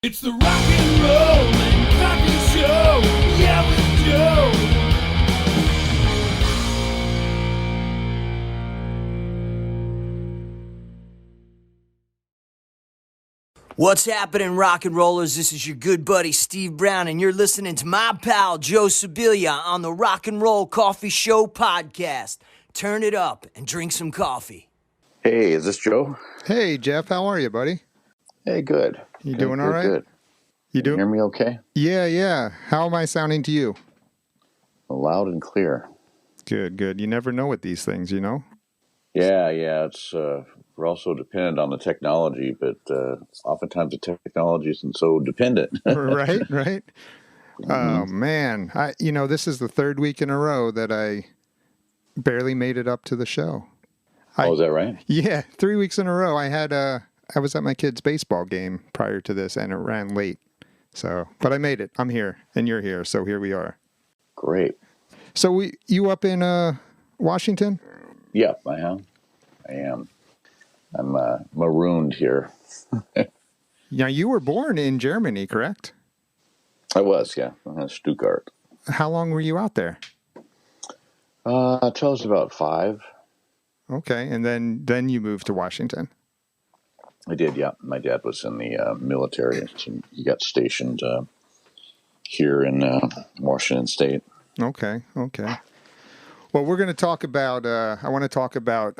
It's the rock and roll and coffee show, yeah, with Joe. What's happening, rock and rollers? This is your good buddy Steve Brown, and you're listening to my pal Joe Sibilia on the Rock and Roll Coffee Show podcast. Turn it up and drink some coffee. Hey, is this Joe? Hey, Geoff, how are you, buddy? Hey, good. You doing all right? Good. You Can you hear me okay? Yeah. How am I sounding to you? Loud and clear. Good. You never know with these things, you know? Yeah. It's we're also dependent on the technology, but oftentimes the technology isn't so dependent. Right. Mm-hmm. Oh, man. This is the third week in a row that I barely made it up to the show. Is that right? Yeah, 3 weeks in a row. I was at my kid's baseball game prior to this, and it ran late. But I made it. I'm here, and you're here, so here we are. Great. So you up in Washington? Yep, I am. I'm marooned here. Now, you were born in Germany, correct? I was, yeah. Stuttgart. How long were you out there? Till I was about 5. Okay, and then you moved to Washington. I did, yeah. My dad was in the military, so he got stationed here in Washington State. Okay. Well, we're going to talk about, I want to talk about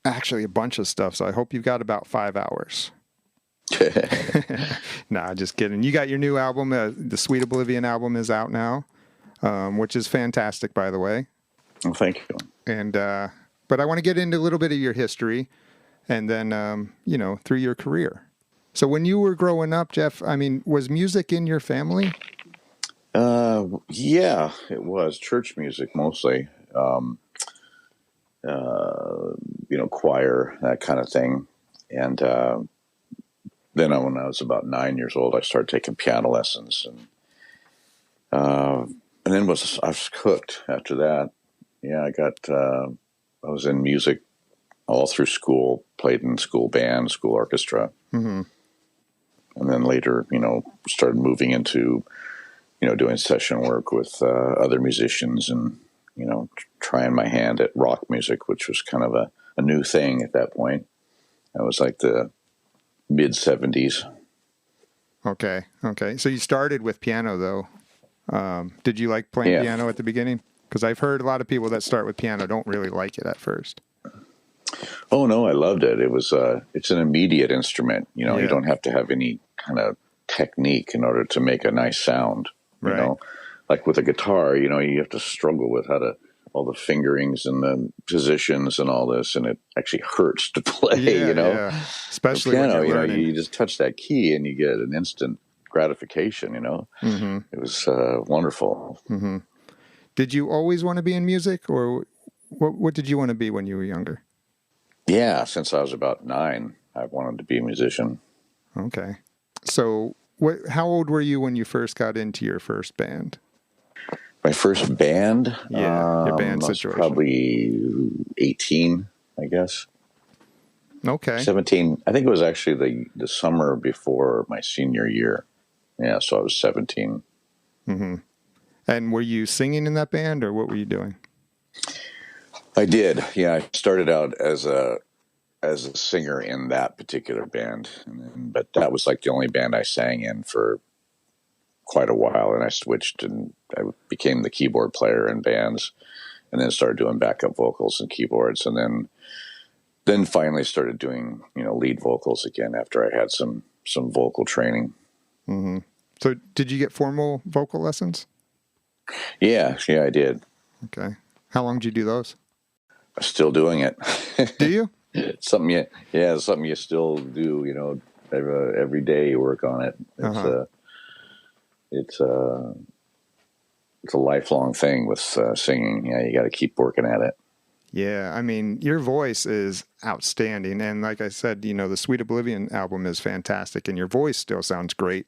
actually a bunch of stuff, so I hope you've got about 5 hours. Nah, just kidding. You got your new album, the Sweet Oblivion album is out now, which is fantastic, by the way. Well, thank you. And but I want to get into a little bit of your history, and then through your career. So when you were growing up, Geoff, I mean, was music in your family? Yeah, it was church music mostly. Choir, that kind of thing. And then when I was about 9 years old, I started taking piano lessons, and then I was hooked after that. Yeah, I was in music all through school, played in school band, school orchestra. Mm-hmm. And then later, started moving into, doing session work with other musicians and, trying my hand at rock music, which was kind of a new thing at that point. That was like the mid-'70s. Okay. So you started with piano, though. Did you like playing piano at the beginning? Because I've heard a lot of people that start with piano don't really like it at first. Oh, no, I loved it. It was it's an immediate instrument. You don't have to have any kind of technique in order to make a nice sound. Right. Like with a guitar, you have to struggle with all the fingerings and the positions and all this, and it actually hurts to play, Yeah. Especially piano, when you're learning. you just touch that key and you get an instant gratification, Mm-hmm. It was wonderful. Mm-hmm. Did you always want to be in music, or what did you want to be when you were younger? Yeah, since I was about 9, I wanted to be a musician. Okay. So how old were you when you first got into your first band? My first band? Yeah, your band I was situation. probably 18, I guess. Okay. 17. I think it was actually the summer before my senior year. Yeah, so I was 17. Mm-hmm. And were you singing in that band, or what were you doing? I did. Yeah, I started out as a singer in that particular band, but that was like the only band I sang in for quite a while. And I switched, and I became the keyboard player in bands, and then started doing backup vocals and keyboards, and then finally started doing lead vocals again after I had some vocal training. Mm-hmm. So did you get formal vocal lessons? Yeah, I did. Okay. How long did you do those? I'm still doing it. Do you? Something you still do, every day you work on it. It's a lifelong thing with singing. Yeah, you got to keep working at it. Yeah, I mean, your voice is outstanding. And like I said, the Sweet Oblivion album is fantastic, and your voice still sounds great.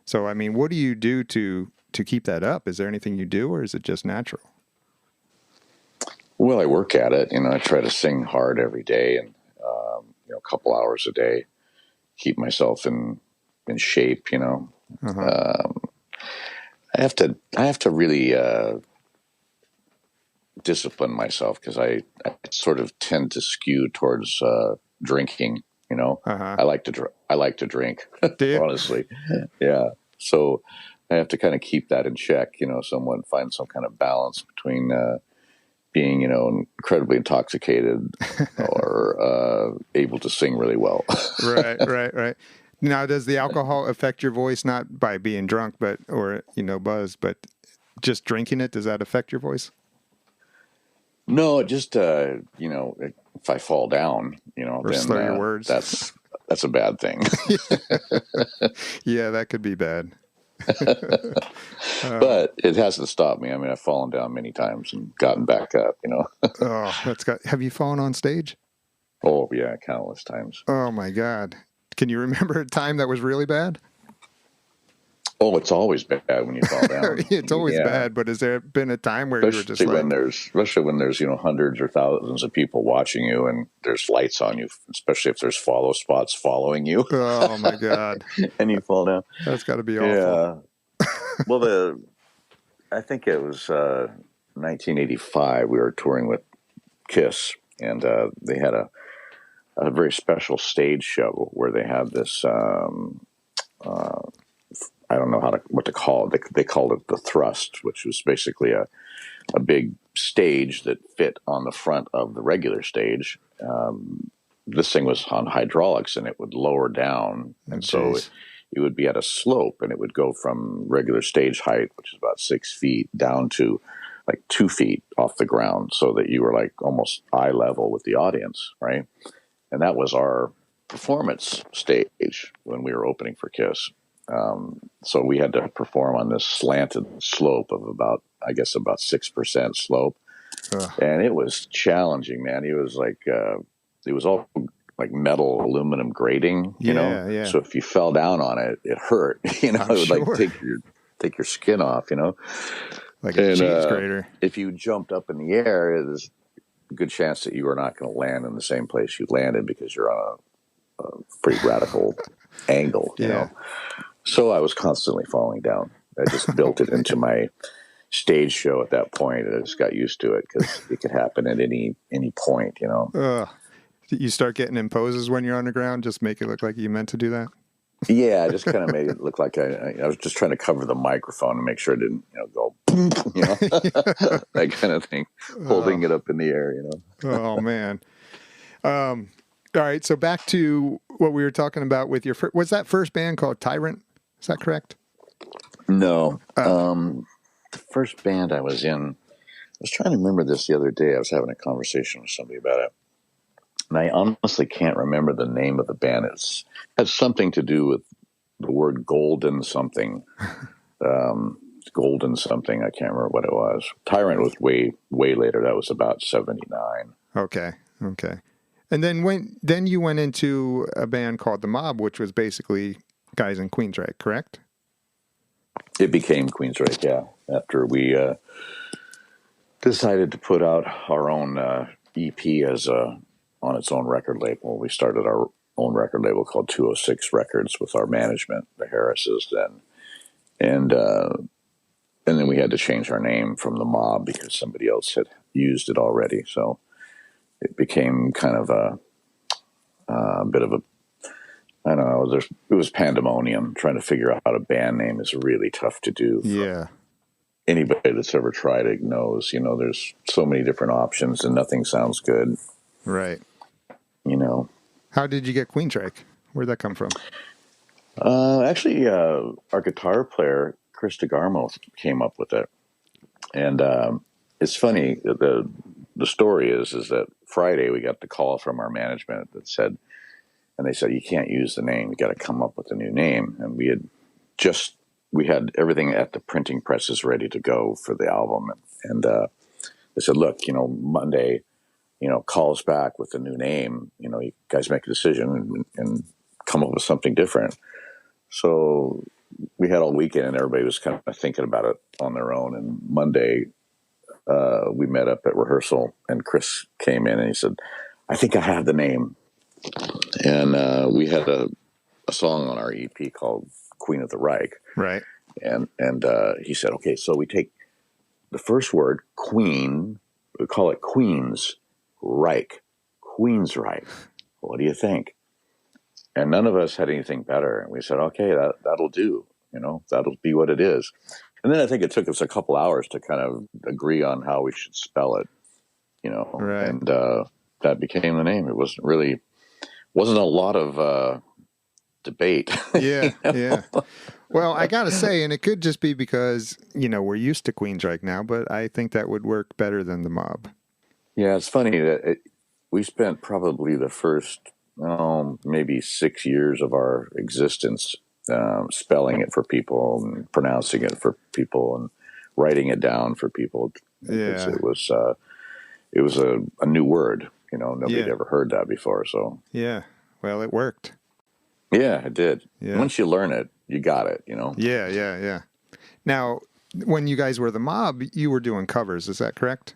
So, I mean, what do you do to keep that up? Is there anything you do, or is it just natural? Well, I work at it. I try to sing hard every day and, a couple hours a day, keep myself in in shape, you know. Uh-huh. I have to really discipline myself because I sort of tend to skew towards drinking. You know, Uh-huh. I like to drink. Do you? Honestly, yeah. So I have to kind of keep that in check. You know, find some kind of balance between being, you know, incredibly intoxicated or able to sing really well. Right. Now, does the alcohol affect your voice, not by being drunk, but, or, you know, buzz, but just drinking it? Does that affect your voice? No, just you know, if I fall down, you know, Or then slur your words? that's a bad thing. Yeah, that could be bad. But it hasn't stopped me. I mean, I've fallen down many times and gotten back up. You know. Oh, have you fallen on stage? Oh yeah, countless times. Oh my God. Can you remember a time that was really bad? Oh, it's always bad when you fall down. It's always bad, but has there been a time where you were just like... Especially when there's, you know, hundreds or thousands of people watching you and there's lights on you, especially if there's follow spots following you. Oh my God. And you fall down. That's got to be awful. Yeah. Well, I think it was 1985. We were touring with Kiss, and they had a very special stage show where they had this. I don't know what to call it. They called it the thrust, which was basically a big stage that fit on the front of the regular stage. This thing was on hydraulics, and it would lower down, and so it would be at a slope, and it would go from regular stage height, which is about 6 feet, down to like 2 feet off the ground, so that you were like almost eye level with the audience, right? And that was our performance stage when we were opening for Kiss. So we had to perform on this slanted slope of about 6% slope. And it was challenging, man. It was like, it was all like metal aluminum grating, you know? Yeah. So if you fell down on it, it hurt, you know, it would like take your skin off, you know? Like a cheese grater. If you jumped up in the air, there's a good chance that you were not going to land in the same place you landed because you're on a pretty radical angle, you know? So I was constantly falling down. I just built it into my stage show at that point, and I just got used to it because it could happen at any point, you know. You start getting in poses when you're on the ground, just make it look like you meant to do that? Yeah, I just kind of made it look like I was just trying to cover the microphone and make sure it didn't, you know, go, you know, that kind of thing, holding it up in the air, you know. Oh, man. All right, so back to what we were talking about with your was that first band called Tyrant? Is that correct? No. The first band I was in, I was trying to remember this the other day. I was having a conversation with somebody about it. And I honestly can't remember the name of the band. It has something to do with the word golden something. Golden something. I can't remember what it was. Tyrant was way, way later. That was about 79. Okay. And then you went into a band called The Mob, which was basically guys in Queensryche, correct? It became Queensrÿche, yeah. After we decided to put out our own EP as on its own record label. We started our own record label called 206 Records with our management, the Harrises, and then we had to change our name from The Mob because somebody else had used it already. So it became kind of a bit of a, I don't know, it was pandemonium. Trying to figure out a band name is really tough to do. Yeah. Anybody that's ever tried it knows, you know, there's so many different options and nothing sounds good. Right. You know. How did you get Queensryche? Where'd that come from? Actually, our guitar player, Chris DeGarmo, came up with it. And it's funny, the story is that Friday we got the call from our management that said, and they said, you can't use the name. You got to come up with a new name. And we had everything at the printing presses ready to go for the album. And they said, look, you know, Monday, you know, call us back with a new name. You know, you guys make a decision and come up with something different. So we had all weekend and everybody was kind of thinking about it on their own. And Monday, we met up at rehearsal and Chris came in and he said, I think I have the name. And we had a a song on our EP called Queen of the Reich. Right. And he said, okay, so we take the first word, Queen, we call it Queensryche. Queensryche. What do you think? And none of us had anything better. And we said, okay, that'll do. That'll be what it is. And then I think it took us a couple hours to kind of agree on how we should spell it, Right. and that became the name. It wasn't a lot of debate. Yeah, yeah. Well, I got to say, and it could just be because, we're used to Queensryche now, but I think that would work better than the Mob. Yeah, it's funny that we spent probably the first, maybe 6 years of our existence spelling it for people and pronouncing it for people and writing it down for people. Yeah. It was a new word. Nobody had ever heard that before. So yeah, well, it worked. Yeah, it did. Yeah. Once you learn it, you got it. Yeah. Now, when you guys were the Mob, you were doing covers. Is that correct?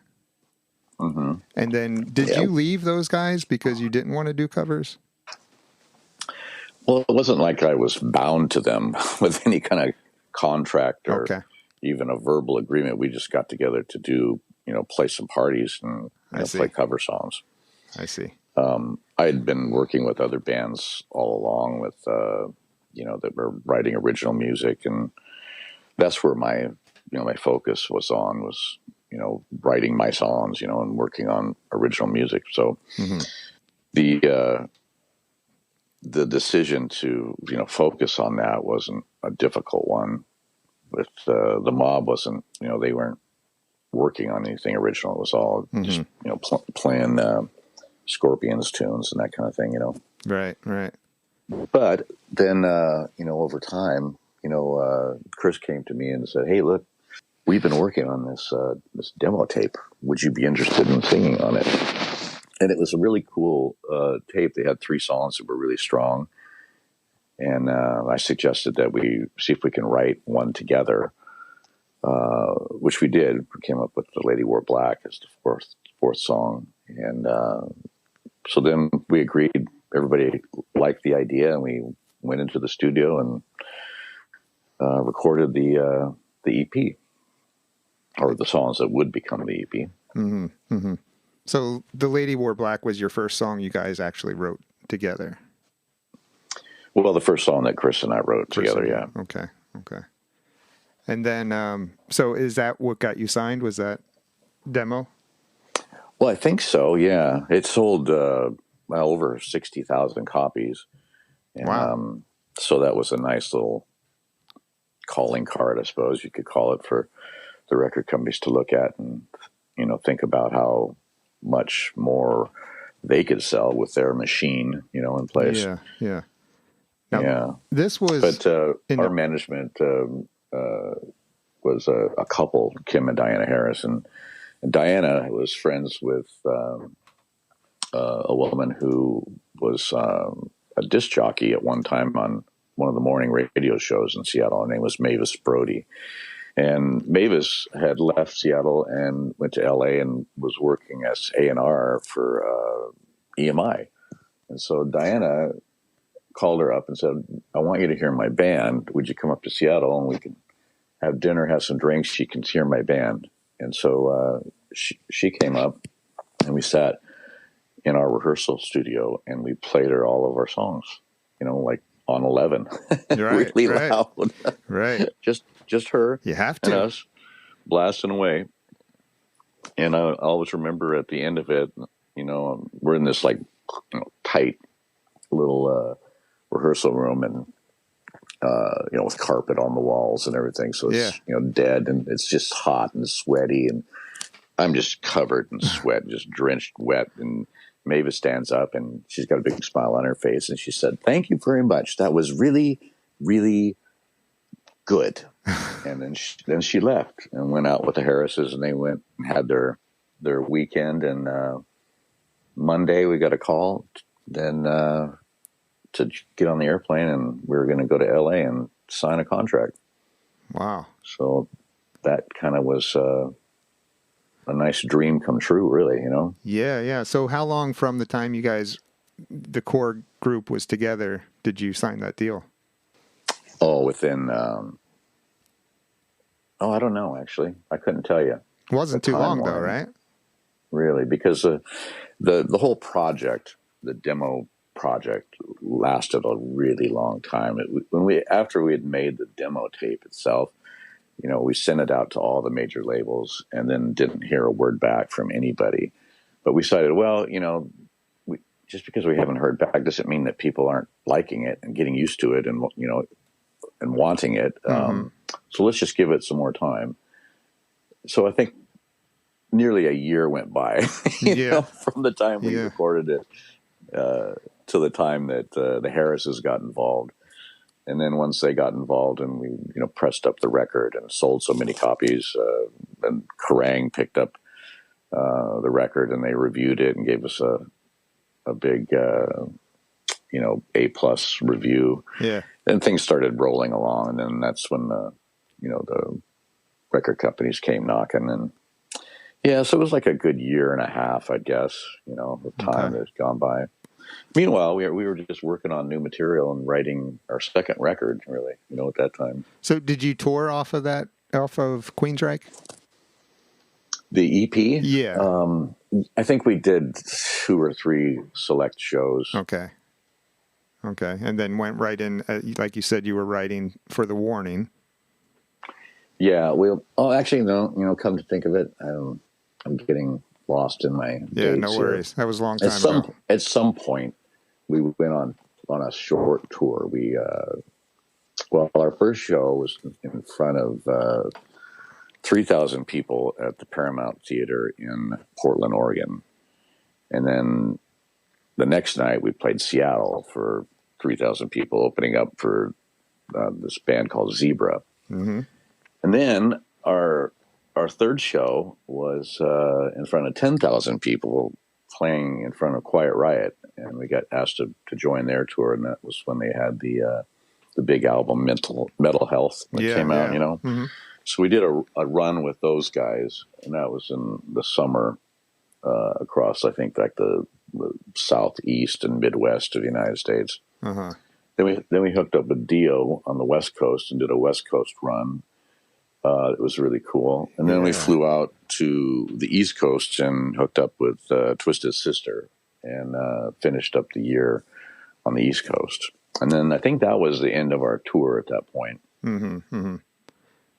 Mm-hmm. And then did you leave those guys because you didn't want to do covers? Well, it wasn't like I was bound to them with any kind of contract or even a verbal agreement. We just got together to do, play some parties and play cover songs. I see. I had been working with other bands all along with, that were writing original music, and that's where my focus was writing my songs, and working on original music. So the decision to, focus on that wasn't a difficult one. With the Mob wasn't, they weren't working on anything original. It was all just, playing Scorpions tunes and that kind of thing, Right. But then, over time, Chris came to me and said, hey, look, we've been working on this demo tape. Would you be interested in singing on it? And it was a really cool tape. They had 3 songs that were really strong. And I suggested that we see if we can write one together, which we did. We came up with The Lady Wore Black as the fourth song. And so then we agreed. Everybody liked the idea, and we went into the studio and recorded the EP, or the songs that would become the EP. Mm-hmm. Mm-hmm. So The Lady Wore Black was your first song you guys actually wrote together? Well, the first song that Chris and I wrote together, yeah. Okay. And then, so is that what got you signed? Was that demo? Well, I think so, yeah. It sold over 60,000 copies. And, wow. So that was a nice little calling card, I suppose you could call it, for the record companies to look at and, think about how much more they could sell with their machine, in place. Yeah. Now, this was... But our management was a couple, Kim and Diana Harris. And Diana was friends with a woman who was a disc jockey at one time on one of the morning radio shows in Seattle. Her name was Mavis Brody. And Mavis had left Seattle and went to L.A. and was working as A&R for EMI. And so Diana called her up and said, I want you to hear my band. Would you come up to Seattle and we can have dinner, have some drinks? She can hear my band. And so she came up and we sat in our rehearsal studio and we played her all of our songs, like on 11, really loud. Right. Just her you have to. and us blasting away. And I always remember at the end of it, we're in this tight little rehearsal room and, with carpet on the walls and everything. So it's, dead and it's just hot and sweaty and I'm just covered in sweat, just drenched wet. And Mavis stands up and she's got a big smile on her face. And she said, thank you very much. That was really, really good. And then she left and went out with the Harrises and they went and had their weekend. And Monday we got a call then to get on the airplane and we were going to go to LA and sign a contract. Wow. So that kind of was a nice dream come true, really, Yeah. So how long from the time you guys the core group was together did you sign that deal? Oh, within, I don't know, actually. I couldn't tell you. It wasn't too long, though, right? Really, because the whole project, the demo project, lasted a really long time. After we had made the demo tape itself, we sent it out to all the major labels and then didn't hear a word back from anybody. But we decided, well, just because we haven't heard back doesn't mean that people aren't liking it and getting used to it and and wanting it. So let's just give it some more time. So I think nearly a year went by from the time we recorded it to the time that the Harrises got involved. And then once they got involved and we pressed up the record and sold so many copies, and Kerrang picked up the record and they reviewed it and gave us a big A+ review. Yeah. And things started rolling along, and then that's when the record companies came knocking. And so it was like a good year and a half, I guess, of time that's gone by. Meanwhile, we were just working on new material and writing our second record, really, at that time. So did you tour off of Queensryche? The EP? Yeah. I think we did 2 or 3 select shows. Okay. And then went right in, like you said, you were writing for The Warning. Yeah. Actually, no, come to think of it, I'm getting lost in my dates. Yeah, no worries. That was a long time ago. At some point, we went on a short tour. We, our first show was in front of 3,000 people at the Paramount Theater in Portland, Oregon. And then the next night, we played Seattle for 3,000 people, opening up for this band called Zebra. Mm-hmm. And then our third show was in front of 10,000 people playing in front of Quiet Riot, and we got asked to join their tour, and that was when they had the big album Mental Health that came out. Mm-hmm. So we did a run with those guys, and that was in the summer across, I think, like the southeast and Midwest of the United States. Uh-huh. Then we hooked up with Dio on the West Coast and did a West Coast run. It was really cool. And then we flew out to the East Coast and hooked up with Twisted Sister and finished up the year on the East Coast. And then I think that was the end of our tour at that point. Mm-hmm, mm-hmm.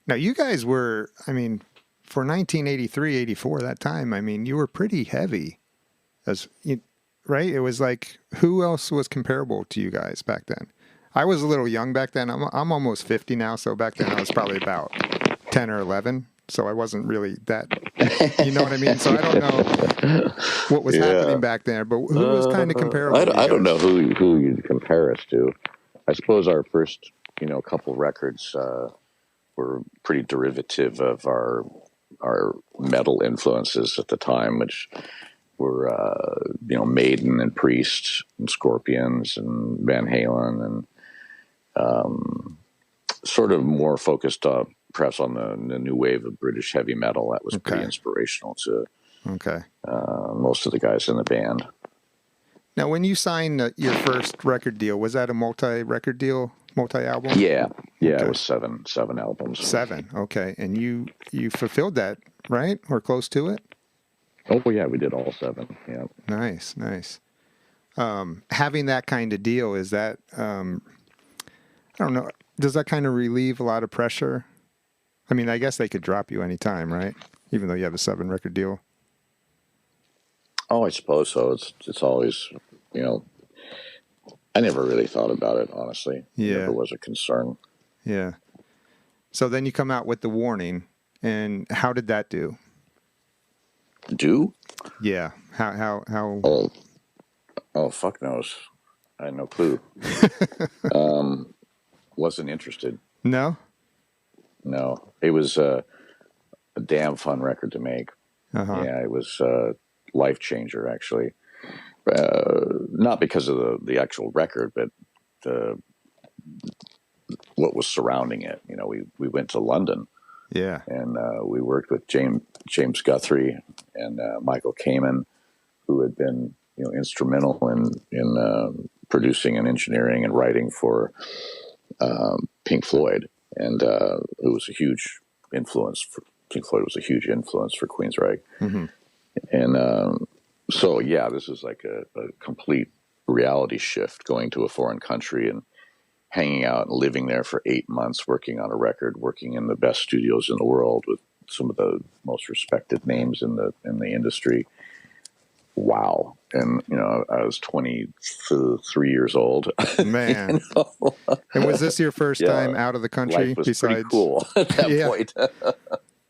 Now, you guys were, for 1983, 84, that time, you were pretty heavy. Right? It was like, who else was comparable to you guys back then? I was a little young back then. I'm almost 50 now, so back then I was probably about 10 or 11, so I wasn't really that, you know what I mean? So I don't know what was happening back there, but who was kind of comparable? I don't know who you'd compare us to. I suppose our first, couple records were pretty derivative of our metal influences at the time, which were, Maiden and Priest and Scorpions and Van Halen, and sort of more focused perhaps on the new wave of British heavy metal. That was pretty inspirational to most of the guys in the band. Now, when you signed your first record deal, was that a multi-record deal, multi-album? Yeah, it was seven albums. 7, okay. And you fulfilled that, right? Or close to it? Oh, yeah, we did all 7, yeah. Nice. Having that kind of deal, is that, I don't know, does that kind of relieve a lot of pressure? I guess they could drop you anytime, right? Even though you have a 7-record deal. Oh, I suppose so. It's always, I never really thought about it, honestly. Yeah. It never was a concern. Yeah. So then you come out with The Warning, and how did that do? Do? Yeah. How? Oh, fuck knows. I had no clue. Wasn't interested. No? No. It was a damn fun record to make. Uh-huh. Yeah, it was a life changer, actually. Not because of the actual record, but what was surrounding it. We went to London. Yeah. And we worked with James Guthrie and Michael Kamen, who had been instrumental in producing and engineering and writing for Pink Floyd, and it was a huge influence. Pink Floyd was a huge influence for Queensryche, and so yeah, this is like a complete reality shift, going to a foreign country and hanging out and living there for 8 months, working on a record, working in the best studios in the world with some of the most respected names in the industry. Wow. And, I was 23 years old. Man. And was this your first time out of the country? Life was pretty cool at that point.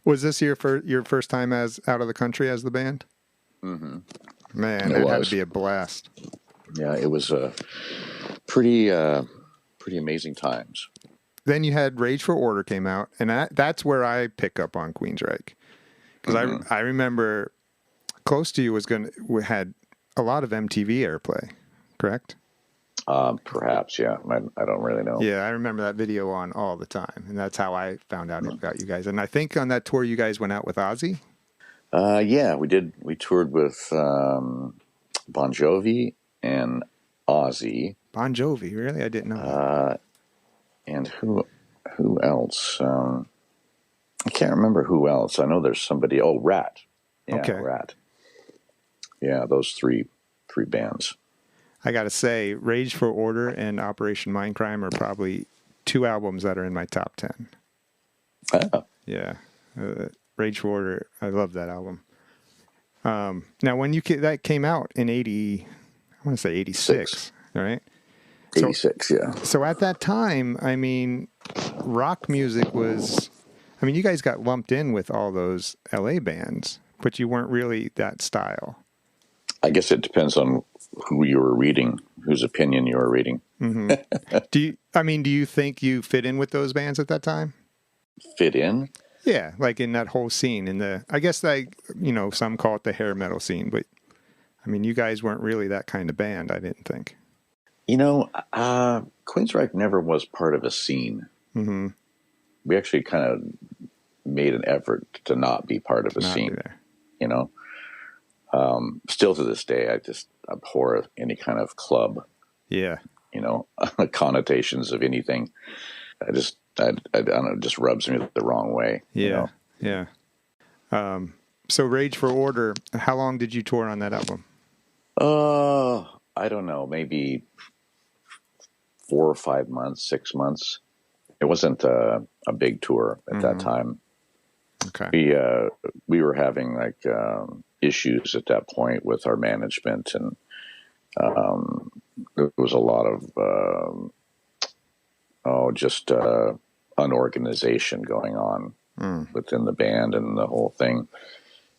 Was this your first time out of the country as the band? Mm-hmm. Man, that had to be a blast. Yeah, it was pretty amazing times. Then you had Rage for Order came out, and that's where I pick up on Queensryche. Because I remember Close to You had a lot of MTV airplay, correct? Perhaps, yeah. I don't really know. Yeah, I remember that video on all the time, and that's how I found out about you guys. And I think on that tour you guys went out with Ozzy? Yeah, we did. We toured with Bon Jovi and Ozzy. Bon Jovi, really? I didn't know. And who else? I can't remember who else. I know there's somebody. Oh, Rat. Yeah, okay. Rat. Yeah, those three bands. I got to say, Rage for Order and Operation Mindcrime are probably two albums that are in my top 10. Oh. Yeah. Rage for Order, I love that album. Now, when that came out in 80, I want to say 86, right? 86, yeah. So at that time, I mean, rock music was, you guys got lumped in with all those LA bands, but you weren't really that style. I guess it depends on who you were reading, whose opinion you were reading. Mm-hmm. Do you think you fit in with those bands at that time? Fit in? Yeah, like in that whole scene, I guess some call it the hair metal scene, but you guys weren't really that kind of band, I didn't think. Queensryche never was part of a scene. Mm-hmm. We actually kind of made an effort to not be part of a scene. Still to this day, I just abhor any kind of club. Yeah. Connotations of anything. I don't know, it just rubs me the wrong way. Yeah. Yeah. So Rage for Order, how long did you tour on that album? I don't know, maybe 4 or 5 months, 6 months. It wasn't a big tour at that time. Okay. We were having issues at that point with our management, and there was a lot of unorganization going on within the band and the whole thing.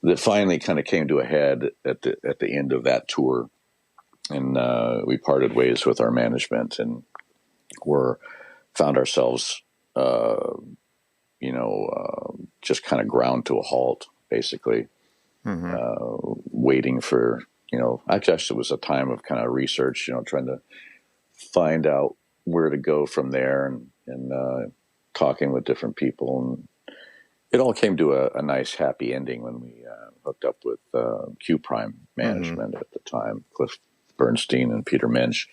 That finally kind of came to a head at the end of that tour, and we parted ways with our management, and found ourselves just kind of ground to a halt, basically. Waiting for, actually it was a time of kind of research, trying to find out where to go from there, and talking with different people. And it all came to a nice, happy ending when we hooked up with Q Prime management at the time, Cliff Bernstein and Peter Mensch.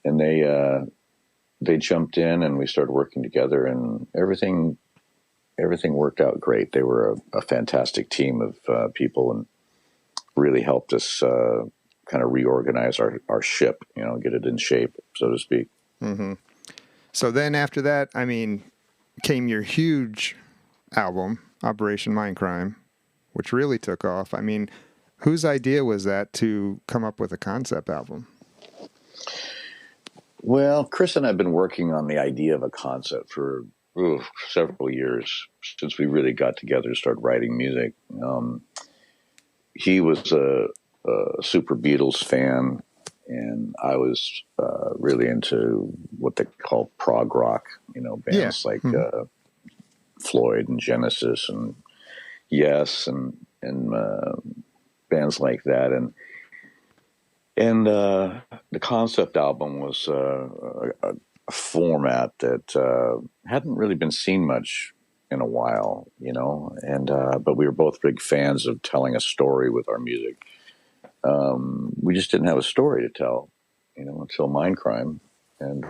And they jumped in, and we started working together, and everything worked out great. They were a fantastic team of people, and really helped us kind of reorganize our ship, get it in shape, so to speak. Mm-hmm. So then after that, came your huge album, Operation Mindcrime, which really took off. Whose idea was that to come up with a concept album? Well, Chris and I have been working on the idea of a concept for several years, since we really got together and started writing music. He was a super Beatles fan, and I was really into what they call prog rock, bands like Floyd and Genesis and Yes, and bands like that. And the concept album was a format that hadn't really been seen much in a while, but we were both big fans of telling a story with our music. we just didn't have a story to tell, until Mindcrime, and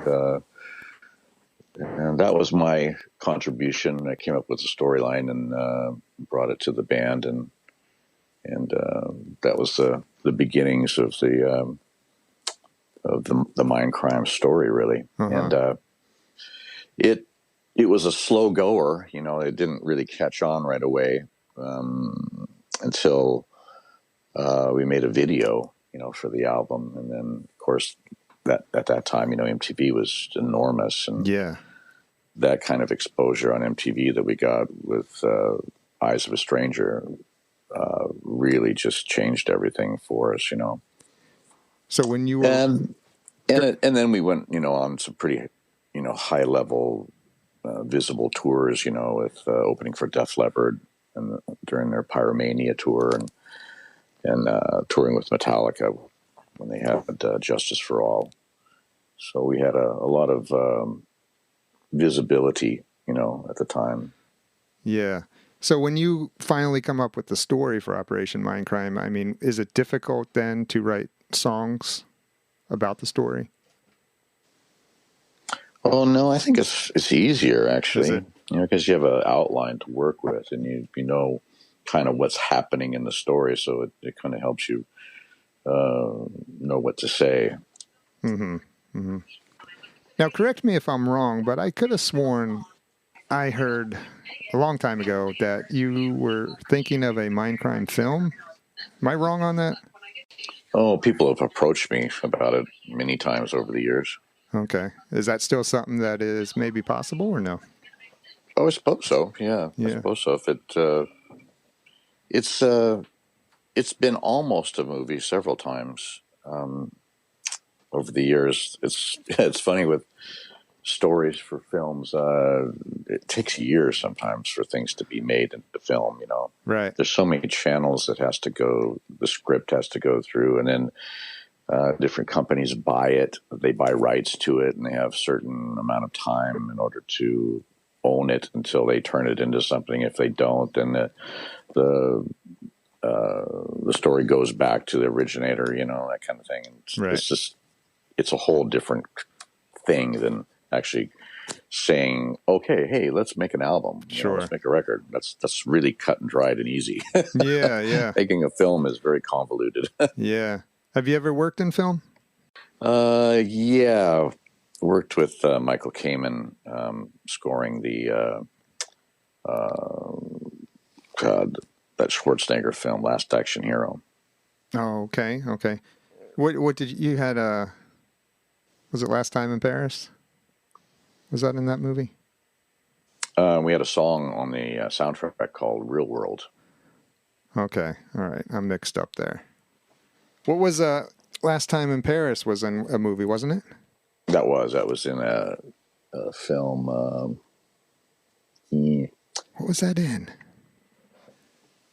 that was my contribution. I came up with a storyline and brought it to the band, and that was the beginnings of the Mindcrime story, really. And it was a slow goer. It didn't really catch on right away until we made a video, for the album, and then of course that at that time, MTV was enormous, and that kind of exposure on MTV that we got with Eyes of a Stranger really just changed everything for us, So when you were and then we went, on some pretty, high level, visible tours, with opening for Def Leppard and during their Pyromania tour, and touring with Metallica when they had Justice for All. So we had a lot of visibility, at the time. Yeah. So when you finally come up with the story for Operation Mindcrime, I mean, is it difficult then to write songs about the story? Oh no, I think it's easier actually, Is it? because you have an outline to work with, and you know kind of what's happening in the story, so it kind of helps you know what to say. Mm-hmm. Mm-hmm. Now, correct me if I'm wrong, but I could have sworn I heard a long time ago that you were thinking of a Mindcrime film. Am I wrong on that? Oh, people have approached me about it many times over the years. Okay. Is that still something that is maybe possible or no? Oh, I suppose so. Yeah. I suppose so. If it's been almost a movie several times over the years. It's funny with stories for films. It takes years sometimes for things to be made into film. Right. There's so many channels that the script has to go through, and then different companies buy it. They buy rights to it, and they have a certain amount of time in order to own it until they turn it into something. If they don't, then the story goes back to the originator, that kind of thing. It's a whole different thing than actually saying, okay, hey, let's make an album. Let's make a record. That's really cut and dried and easy. Yeah. Making a film is very convoluted. Yeah. Have you ever worked in film? Yeah. Worked with Michael Kamen, scoring the that Schwarzenegger film, Last Action Hero. Oh, okay. What did you had? Was it Last Time in Paris? Was that in that movie? We had a song on the soundtrack called "Real World." Okay, all right, I'm mixed up there. What was Last Time in Paris? Was in a movie, wasn't it? That was in a film. What was that in?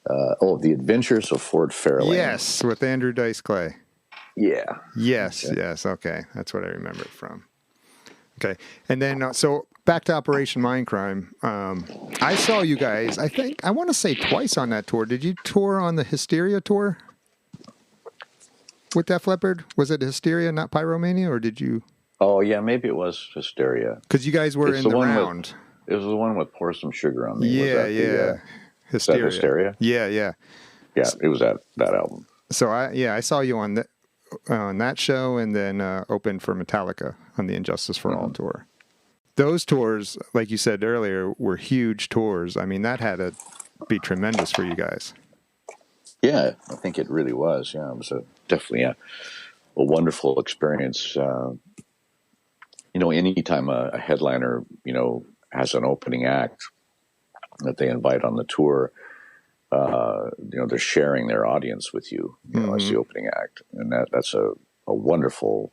The Adventures of Ford Fairlane. Yes, with Andrew Dice Clay. Yeah. Yes. Okay, that's what I remember it from. Okay, and then so back to Operation Mindcrime. I saw you guys. I want to say twice on that tour. Did you tour on the Hysteria tour with Def Leppard? Was it Hysteria, not Pyromania, or did you? Oh yeah, maybe it was Hysteria. Because you guys were in the round. It was the one with Pour Some Sugar on Me. Yeah. Hysteria. Hysteria? Yeah. Yeah, it was that album. So I saw you on that show, and then opened for Metallica on the Injustice for All tour. Those tours, like you said earlier, were huge tours. I mean, that had to be tremendous for you guys. Yeah, I think it really was. Yeah, it was definitely a wonderful experience. Anytime a headliner, has an opening act that they invite on the tour, they're sharing their audience with you, as the opening act. And that's a wonderful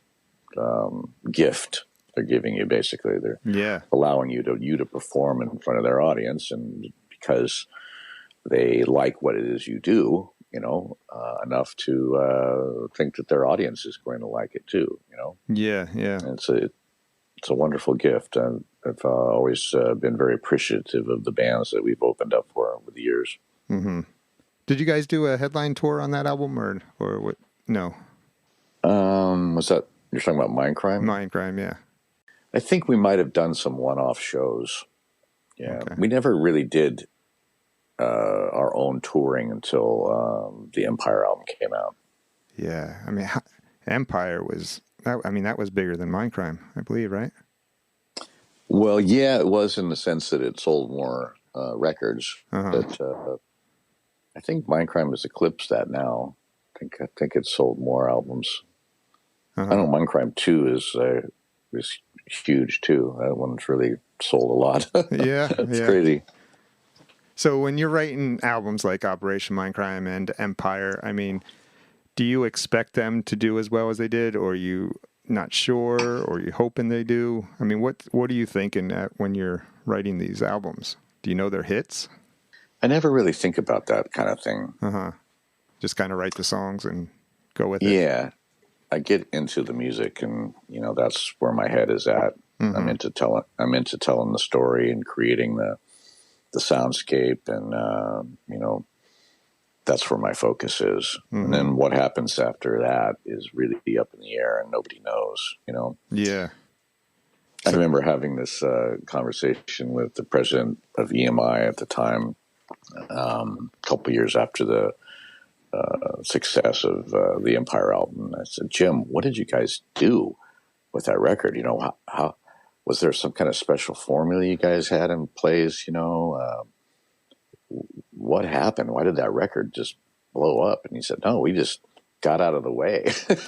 gift they're giving you, basically. They're allowing you to perform in front of their audience, and because they like what it is you do, enough to think that their audience is going to like it too, Yeah. And it's a wonderful gift. And I've always been very appreciative of the bands that we've opened up for over the years. Mm-hmm. Did you guys do a headline tour on that album, or what? No. Was that, you're talking about Mindcrime? Mindcrime, yeah. I think we might have done some one-off shows. Yeah. Okay. We never really did our own touring until the Empire album came out. Yeah. I mean, Empire was, that was bigger than Mindcrime, I believe, right? Well, yeah, it was in the sense that it sold more records. But I think Mindcrime has eclipsed that now. I think it's sold more albums. I know Mindcrime 2 is huge too. That one's really sold a lot. Yeah, it's crazy. So when you're writing albums like Operation Mindcrime and Empire, I mean, do you expect them to do as well as they did, or are you not sure, or are you hoping they do? I mean, what are you thinking when you're writing these albums? Do you know they're hits? I never really think about that kind of thing. Just kind of write the songs and go with it. Yeah, I get into the music, and that's where my head is at. I'm into telling the story and creating the soundscape, and that's where my focus is. And then what happens after that is really up in the air, and nobody knows. Yeah. I remember having this conversation with the president of EMI at the time, a couple years after the success of the Empire album. I said, Jim, what did you guys do with that record? How was there some kind of special formula you guys had in place? What happened? Why did that record just blow up? And he said, no, we just got out of the way.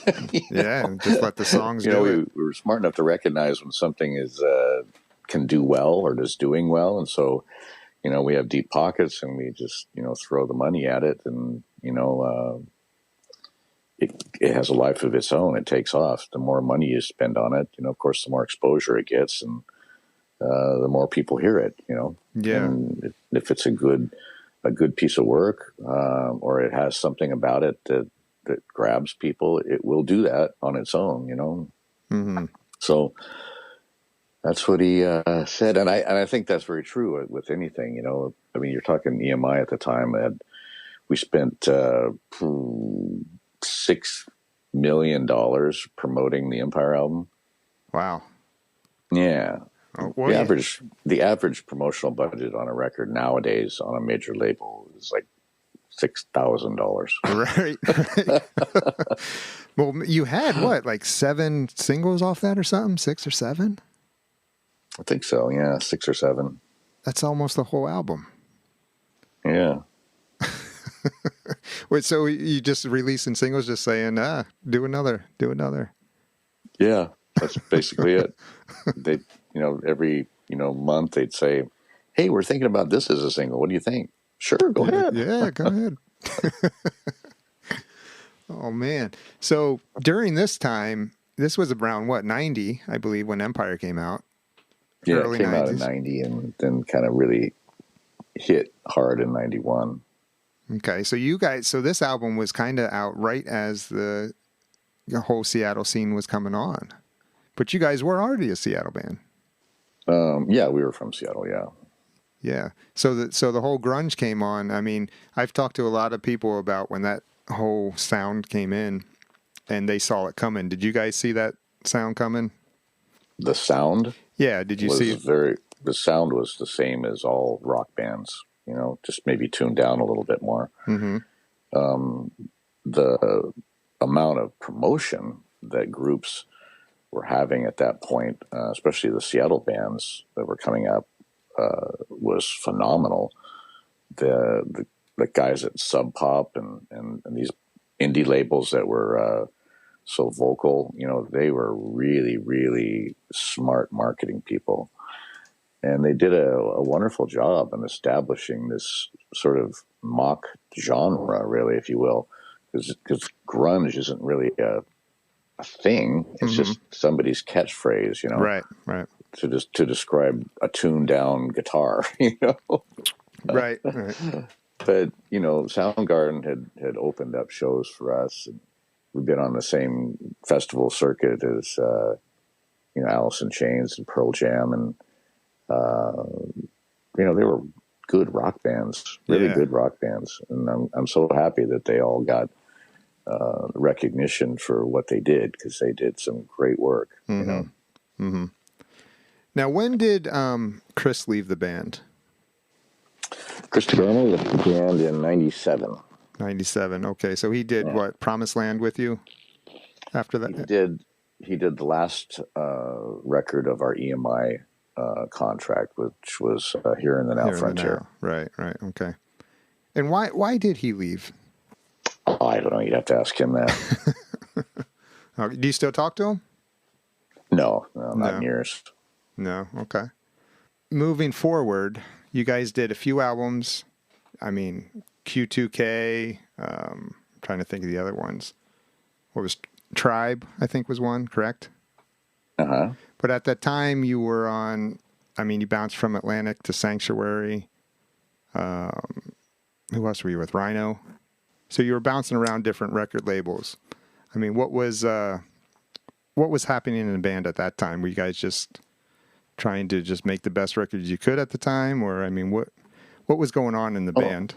And just let the songs do it. We were smart enough to recognize when something can do well or is doing well. And so, we have deep pockets, and we just, throw the money at it, and, it has a life of its own. It takes off. The more money you spend on it, of course, the more exposure it gets, and the more people hear it, Yeah. And if it's a good piece of work, or it has something about it that grabs people, it will do that on its own, So that's what he said, and I think that's very true with anything. I mean, you're talking EMI at the time. We spent $6 million promoting the Empire album. Wow. Yeah. Oh, The average promotional budget on a record nowadays on a major label is like $6,000. Right. Well, you had like 7 singles off that or something? 6 or 7? I think so. Yeah, 6 or 7. That's almost the whole album. Yeah. Wait, so you just releasing singles, just saying, do another. Yeah, that's basically it. They, every month they'd say, "Hey, we're thinking about this as a single. What do you think?" Sure, go ahead. Yeah, go ahead. Oh man! So during this time, this was around 90, I believe, when Empire came out. Yeah, Early it came 90s. out in 90, and then kind of really hit hard in 91. Okay, so this album was kind of out right as the whole Seattle scene was coming on, but you guys were already a Seattle band. Yeah, we were from Seattle. Yeah. Yeah. So the whole grunge came on. I mean, I've talked to a lot of people about when that whole sound came in, and they saw it coming. Did you guys see that sound coming? The sound? Yeah. Did you see it? The sound was the same as all rock bands, just maybe tuned down a little bit more. The amount of promotion that groups were having at that point, especially the Seattle bands that were coming up, was phenomenal. The guys at Sub Pop and these indie labels that were so vocal, they were really, really smart marketing people. And they did a wonderful job in establishing this sort of mock genre, really, if you will, because grunge isn't really a thing. It's just somebody's catchphrase, Right. to describe a tuned down guitar, Right. But Soundgarden had opened up shows for us, and we've been on the same festival circuit as Alice in Chains and Pearl Jam, and they were good rock bands, really good rock bands, and I'm so happy that they all got recognition for what they did, because they did some great work. You know. Mm-hmm. Now, when did Chris leave the band? Chris DeGarmo left the band in '97. 97. Okay, so he did what? Promised Land with you after that? He did the last record of our EMI contract, which was Here in the Now Here in the Frontier. Now. Right. Okay. And why did he leave? Oh, I don't know. You'd have to ask him that. Do you still talk to him? No, not in years. No. Okay. Moving forward, you guys did a few albums. I mean, Q2K. Trying to think of the other ones. What was Tribe? I think was one. Correct. But at that time, you were on. I mean, you bounced from Atlantic to Sanctuary. Who else were you with? Rhino. So you were bouncing around different record labels. I mean, what was happening in the band at that time? Were you guys just trying to just make the best records you could at the time, or I mean, what was going on in the band?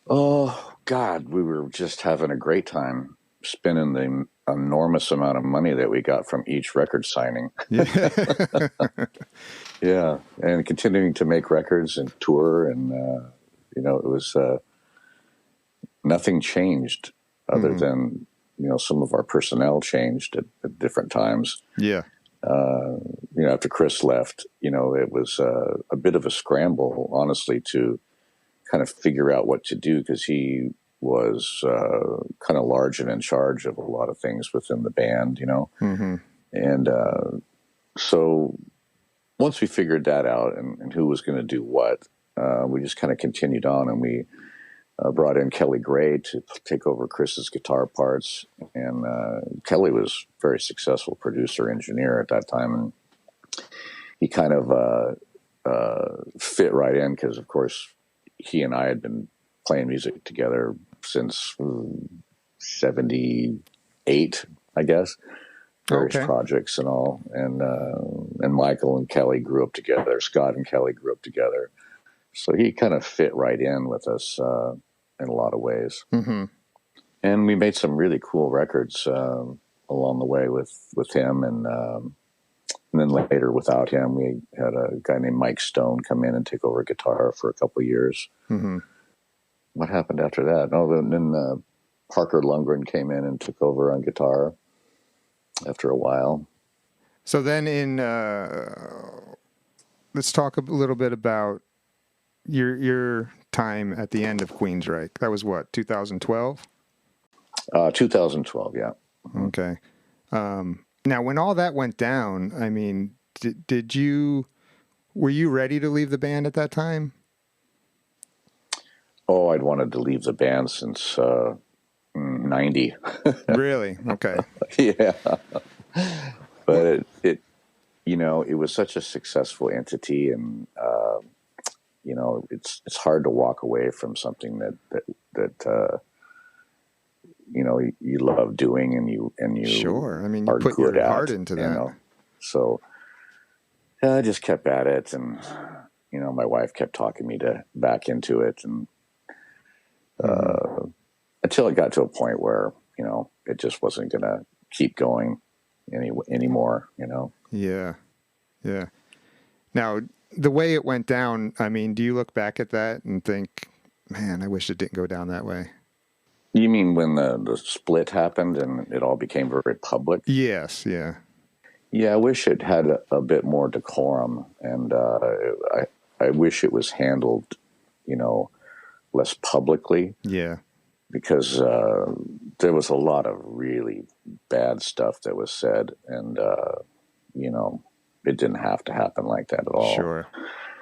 Oh God, we were just having a great time spending the enormous amount of money that we got from each record signing. Yeah, and continuing to make records and tour, and it was nothing changed other than some of our personnel changed at different times. Yeah. After Chris left, it was a bit of a scramble, honestly, to kind of figure out what to do, because he was kind of large and in charge of a lot of things within the band, And so once we figured that out and who was going to do what, we just kind of continued on, and we brought in Kelly Gray to take over Chris's guitar parts. And Kelly was a very successful producer, engineer at that time. And he kind of fit right in, because, of course, he and I had been playing music together since 78, I guess, various projects and all. And Michael and Kelly grew up together. Scott and Kelly grew up together. So he kind of fit right in with us in a lot of ways. Mm-hmm. And we made some really cool records along the way with him. And then later, without him, we had a guy named Mike Stone come in and take over guitar for a couple of years. Mm-hmm. What happened after that? Oh, then Parker Lundgren came in and took over on guitar after a while. So then let's talk a little bit about your time at the end of Queensryche. That was what, 2012? 2012, yeah. Okay. Now, when all that went down, I mean, were you ready to leave the band at that time? Oh, I'd wanted to leave the band since 90. Really? Okay. Yeah. But it was such a successful entity, and it's hard to walk away from something that you love doing, and you sure. I mean, you put your heart into that. So I just kept at it, and my wife kept talking me back into it, and until it got to a point where it just wasn't going to keep going anymore. Yeah. Now, the way it went down, I mean, do you look back at that and think, man, I wish it didn't go down that way? You mean when the split happened and it all became very public? Yes, yeah. Yeah, I wish it had a bit more decorum, and I wish it was handled, less publicly. Yeah. Because there was a lot of really bad stuff that was said, and, it didn't have to happen like that at all. Sure.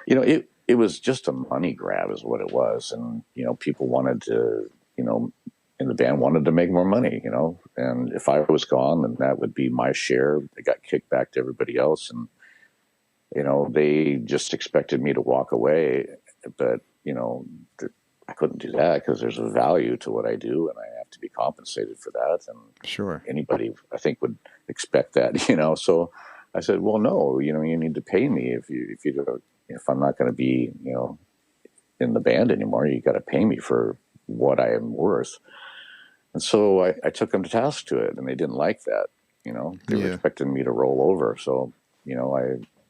It was just a money grab is what it was. And, people wanted to, in the band wanted to make more money, and if I was gone, then that would be my share. They got kicked back to everybody else. And, they just expected me to walk away, but, I couldn't do that, because there's a value to what I do, and I have to be compensated for that. And sure, anybody, I think, would expect that, So I said, well, no, you need to pay me if I'm not going to be, in the band anymore. You got to pay me for what I am worth. And so I took them to task to it, and they didn't like that. They were expecting me to roll over. So,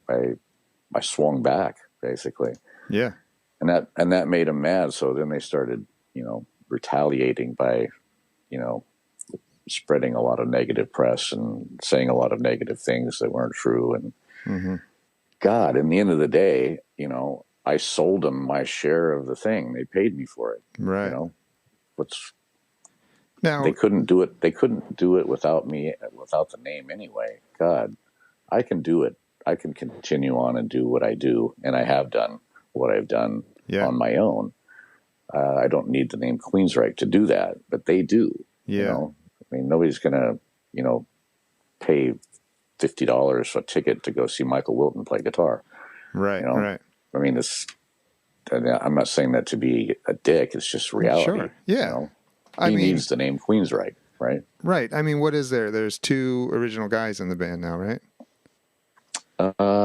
I swung back basically. Yeah. And that made them mad. So then they started, retaliating by, spreading a lot of negative press and saying a lot of negative things that weren't true. And God, in the end of the day, I sold them my share of the thing. They paid me for it. Right. Now they couldn't do it. They couldn't do it without me, without the name anyway. God, I can do it. I can continue on and do what I do. And I have done what I've done on my own. I don't need the name Queensryche to do that, but they do. Yeah. I mean, nobody's going to, pay $50 for a ticket to go see Michael Wilton play guitar. Right. Right. I mean, I'm not saying that to be a dick. It's just reality. Sure. Yeah. He needs the name Queensryche, right? Right. I mean, what is there? There's 2 original guys in the band now, right?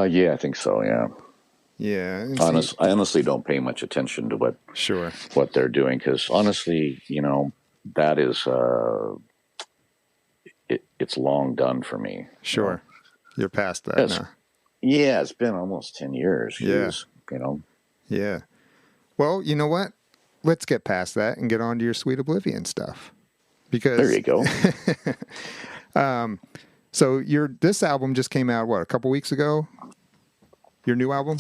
Yeah, I think so. Yeah. Yeah. I honestly don't pay much attention to what they're doing, because honestly, that is it's long done for me. Sure. You're past that now. Yeah, it's been almost 10 years. Yeah. Yeah. Well, you know what? Let's get past that and get on to your Sweet Oblivion stuff. Because there you go. So this album just came out, a couple weeks ago? Your new album?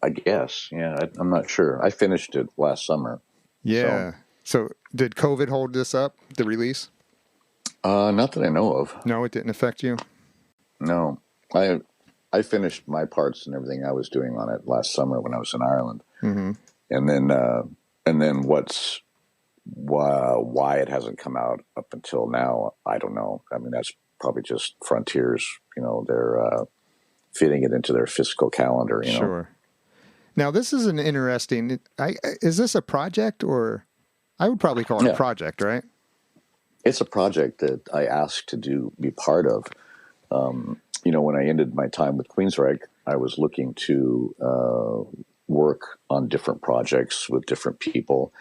I guess. Yeah, I'm not sure. I finished it last summer. Yeah. So did COVID hold this up, the release? Not that I know of. No, it didn't affect you? No. I finished my parts and everything I was doing on it last summer when I was in Ireland. Mm-hmm. And then why it hasn't come out up until now, I don't know. I mean, that's probably just Frontiers. They're fitting it into their fiscal calendar. Sure. Now, this is an interesting. Is this a project, or I would probably call it a project, right? It's a project that I asked to be part of. When I ended my time with Queensryche, I was looking to work on different projects with different people.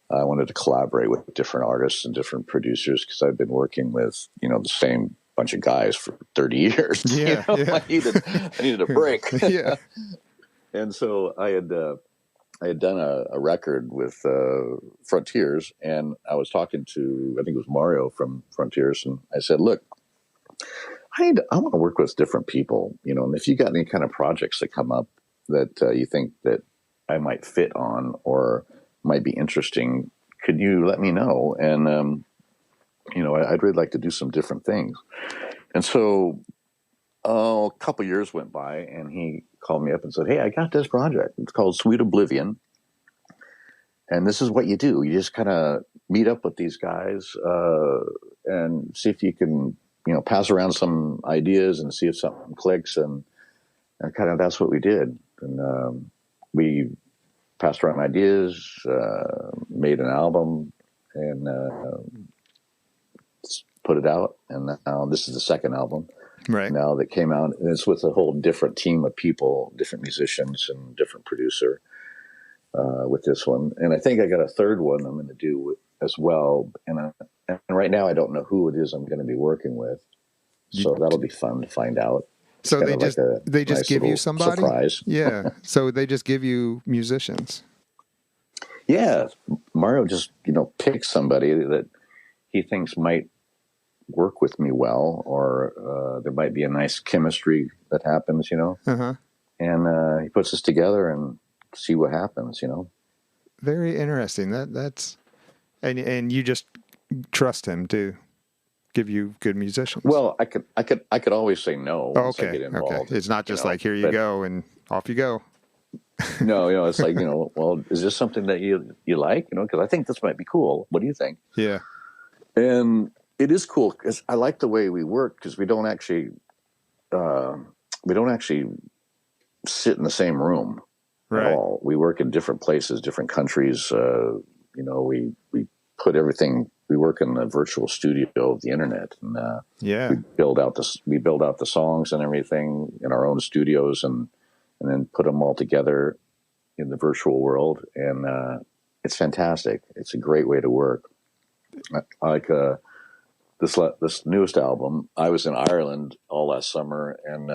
I wanted to collaborate with different artists and different producers, because I've been working with, the same bunch of guys for 30 years. Yeah, I needed a break. Yeah. And so I had done a record with Frontiers, and I was talking to, I think it was Mario from Frontiers, and I said, look, I want to work with different people, and if you got any kind of projects that come up that you think that I might fit on or might be interesting, could you let me know? And, I'd really like to do some different things. And so a couple years went by, and he called me up and said, hey, I got this project. It's called Sweet Oblivion. And this is what you do. You just kind of meet up with these guys and see if you can, pass around some ideas and see if something clicks. And kind of that's what we did. And we passed around ideas, made an album, and put it out. And now this is the second album. Right. Now that came out, and it's with a whole different team of people, different musicians and different producer with this one. And I think I got a third one I'm going to do as well. And right now I don't know who it is I'm going to be working with. So that'll be fun to find out. So they just nice give you somebody? Surprise. Yeah. So they just give you musicians. Yeah. Mario just, picks somebody that he thinks might work with me well, or there might be a nice chemistry that happens, Uh-huh. And he puts us together and see what happens, Very interesting. That's and you just trust him to give you good musicians. Well, I could always say no. Once I get involved. Okay. It's not just like, here you go and off you go. No, it's like, well, is this something that you like? Because I think this might be cool. What do you think? Yeah. And it is cool because I like the way we work, because we don't actually sit in the same room at all. We work in different places, different countries. We put everything. We work in the virtual studio of the internet, and we build out the songs and everything in our own studios, and then put them all together in the virtual world. And it's fantastic. It's a great way to work. Like this newest album, I was in Ireland all last summer, and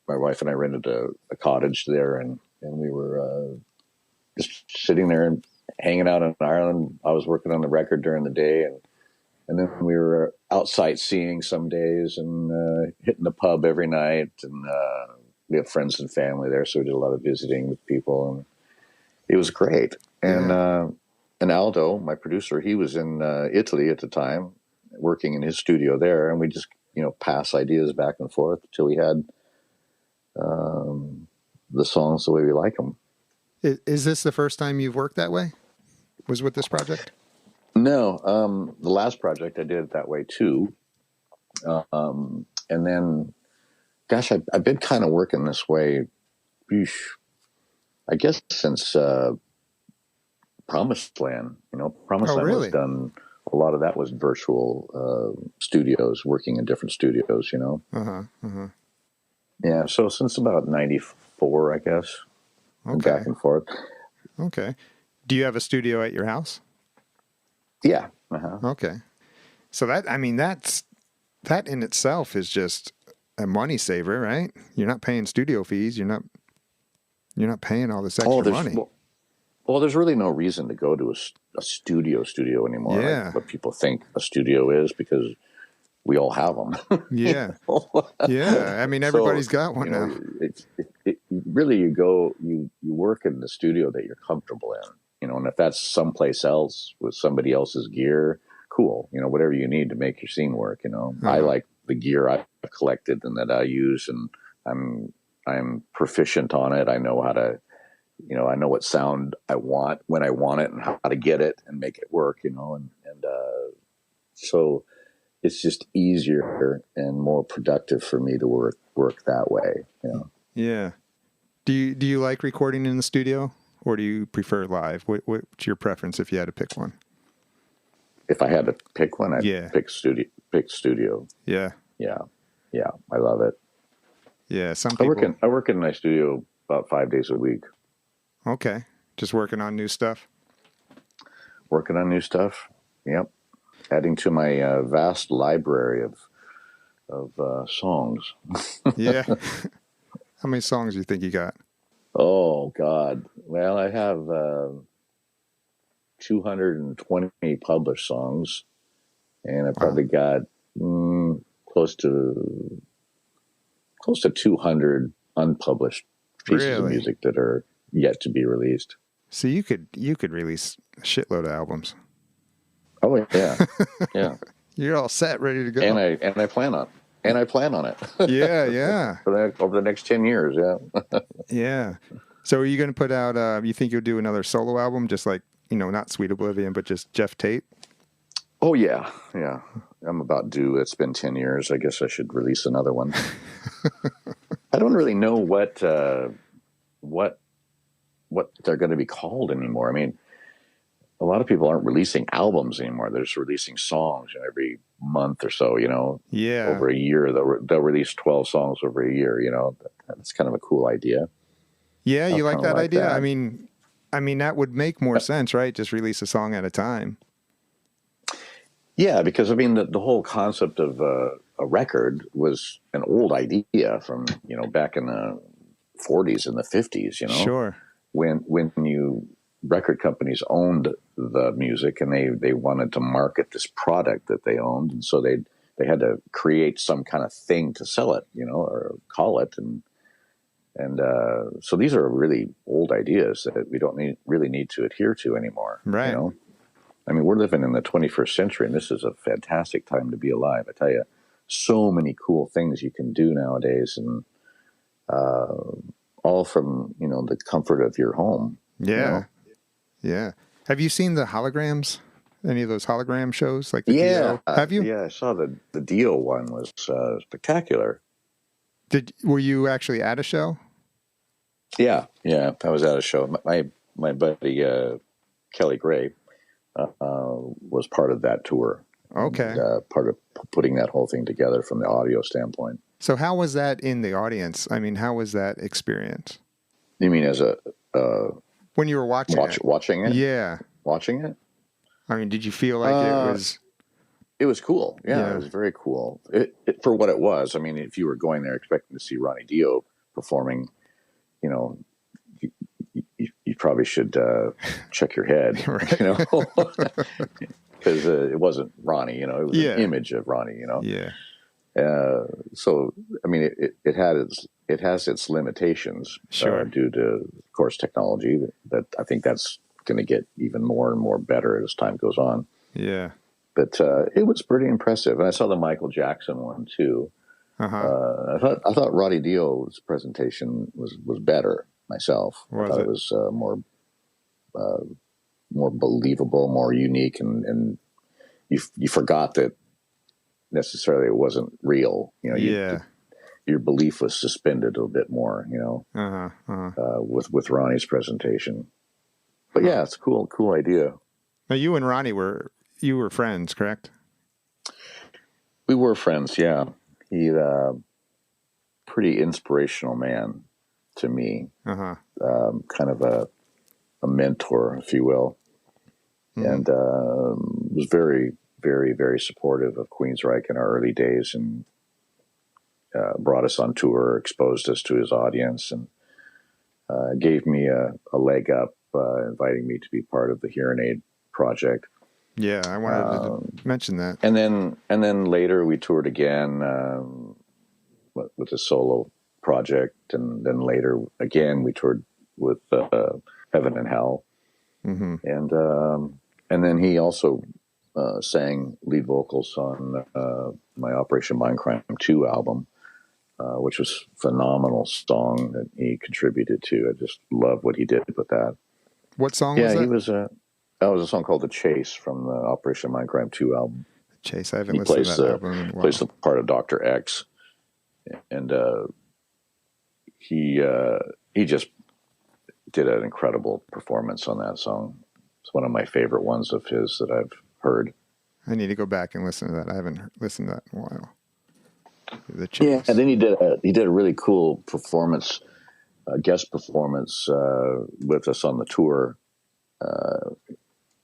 my wife and I rented a cottage there, and we were just sitting there and hanging out in Ireland. I was working on the record during the day, and then we were out sightseeing some days and hitting the pub every night, and we have friends and family there, so we did a lot of visiting with people, and it was great. And Aldo, my producer, he was in Italy at the time, working in his studio there, and we just pass ideas back and forth until we had the songs the way we like them. Is this the first time you've worked that way? Was with this project? No, the last project I did it that way too, and then, gosh, I've been kind of working this way, I guess since Promised Land. Promised Land was done. A lot of that was virtual studios, working in different studios. Yeah, so since about '94, I guess. Okay. Back and forth. Okay. Do you have a studio at your house? Yeah. Uh-huh. Okay. So that in itself is just a money saver, right? You're not paying studio fees. You're not paying all this extra money. Well, there's really no reason to go to a studio anymore. Yeah. Like what people think a studio is, because we all have them. Yeah. Yeah. I mean, everybody's got one now. Really, you work in the studio that you're comfortable in, and if that's someplace else with somebody else's gear, cool. Whatever you need to make your scene work. I like the gear I've collected and that I use, and I'm proficient on it. I know how to, I know what sound I want when I want it and how to get it and make it work. So it's just easier and more productive for me to work that way. Yeah. Do you like recording in the studio, or do you prefer live? What's your preference if you had to pick one? If I had to pick one, I'd pick studio. Yeah. Yeah. Yeah. I love it. Yeah. Some people... I work in my studio about 5 days a week. Okay. Just working on new stuff? Working on new stuff. Yep. Adding to my vast library of songs. Yeah. How many songs do you think you got? Oh, God. Well, I have 220 published songs, and I probably got close to 200 unpublished pieces of music that are yet to be released. So you could release a shitload of albums. Oh yeah, yeah. You're all set, ready to go. And I plan on it. Yeah, yeah. Over the next 10 years, yeah. Yeah. So are you going to put out? You think you'll do another solo album, just like not Sweet Oblivion, but just Geoff Tate? Oh yeah, yeah. I'm about due. It's been 10 years. I guess I should release another one. I don't really know what they're going to be called anymore. I mean, a lot of people aren't releasing albums anymore. They're just releasing songs every month or so, Yeah. Over a year, they'll release 12 songs over a year, That's kind of a cool idea. Yeah, you like that idea? That. I mean, that would make more sense, right? Just release a song at a time. Yeah, because, the whole concept of a record was an old idea from, back in the 40s and the 50s, Sure. When record companies owned the music and they wanted to market this product that they owned, and so they had to create some kind of thing to sell it, or call it, and so these are really old ideas that we don't really need to adhere to anymore. Right. We're living in the 21st century, and this is a fantastic time to be alive. I tell you, so many cool things you can do nowadays, and all from the comfort of your home. Yeah. Yeah. Have you seen the holograms? Any of those hologram shows like the Dio? Have you? Yeah, I saw the Dio one was spectacular. Were you actually at a show? Yeah, I was at a show. My buddy Kelly Gray was part of that tour. Okay. And, part of putting that whole thing together from the audio standpoint. So how was that in the audience? How was that experience? You mean as a when you were watching it? Watching it? Yeah. Watching it? I mean, did you feel like it was? It was cool. Yeah, it was very cool. For what it was. I mean, if you were going there expecting to see Ronnie Dio performing, you know, you probably should check your head, Right. you know, because it wasn't Ronnie. You know, it was an image of Ronnie. You know. Yeah. So I mean, it has its limitations due to, of course, technology. That I think that's going to get even more and more better as time goes on. Yeah. But it was pretty impressive, and I saw the Michael Jackson one too. I thought Ronnie Dio's presentation was better myself. I thought it was more believable, more unique, and you forgot that necessarily it wasn't real. You know, your belief was suspended a bit more. You know, with Ronnie's presentation. But yeah, it's a cool idea. Now you and Ronnie were friends, correct? We were friends. Yeah, he pretty inspirational man to me. Kind of a mentor, if you will, and was very, very, very supportive of Queensryche in our early days, and brought us on tour, exposed us to his audience, and gave me a leg up, inviting me to be part of the Hearing Aid project. Yeah, I wanted to mention that. And then later we toured again with a solo project, and then later again we toured with Heaven and Hell, and then he also sang lead vocals on my Operation Mindcrime 2 album, which was a phenomenal song that he contributed to. I just love what he did with that. What song was that? That was a song called The Chase from the Operation Mindcrime 2 album. Chase, I haven't listened to that album in a while. Plays the part of Dr. X, and he just did an incredible performance on that song. It's one of my favorite ones of his that I've heard. I need to go back and listen to that. I haven't listened to that in a while. The Chase. Yeah, and then he did a really cool performance, guest performance with us on the tour.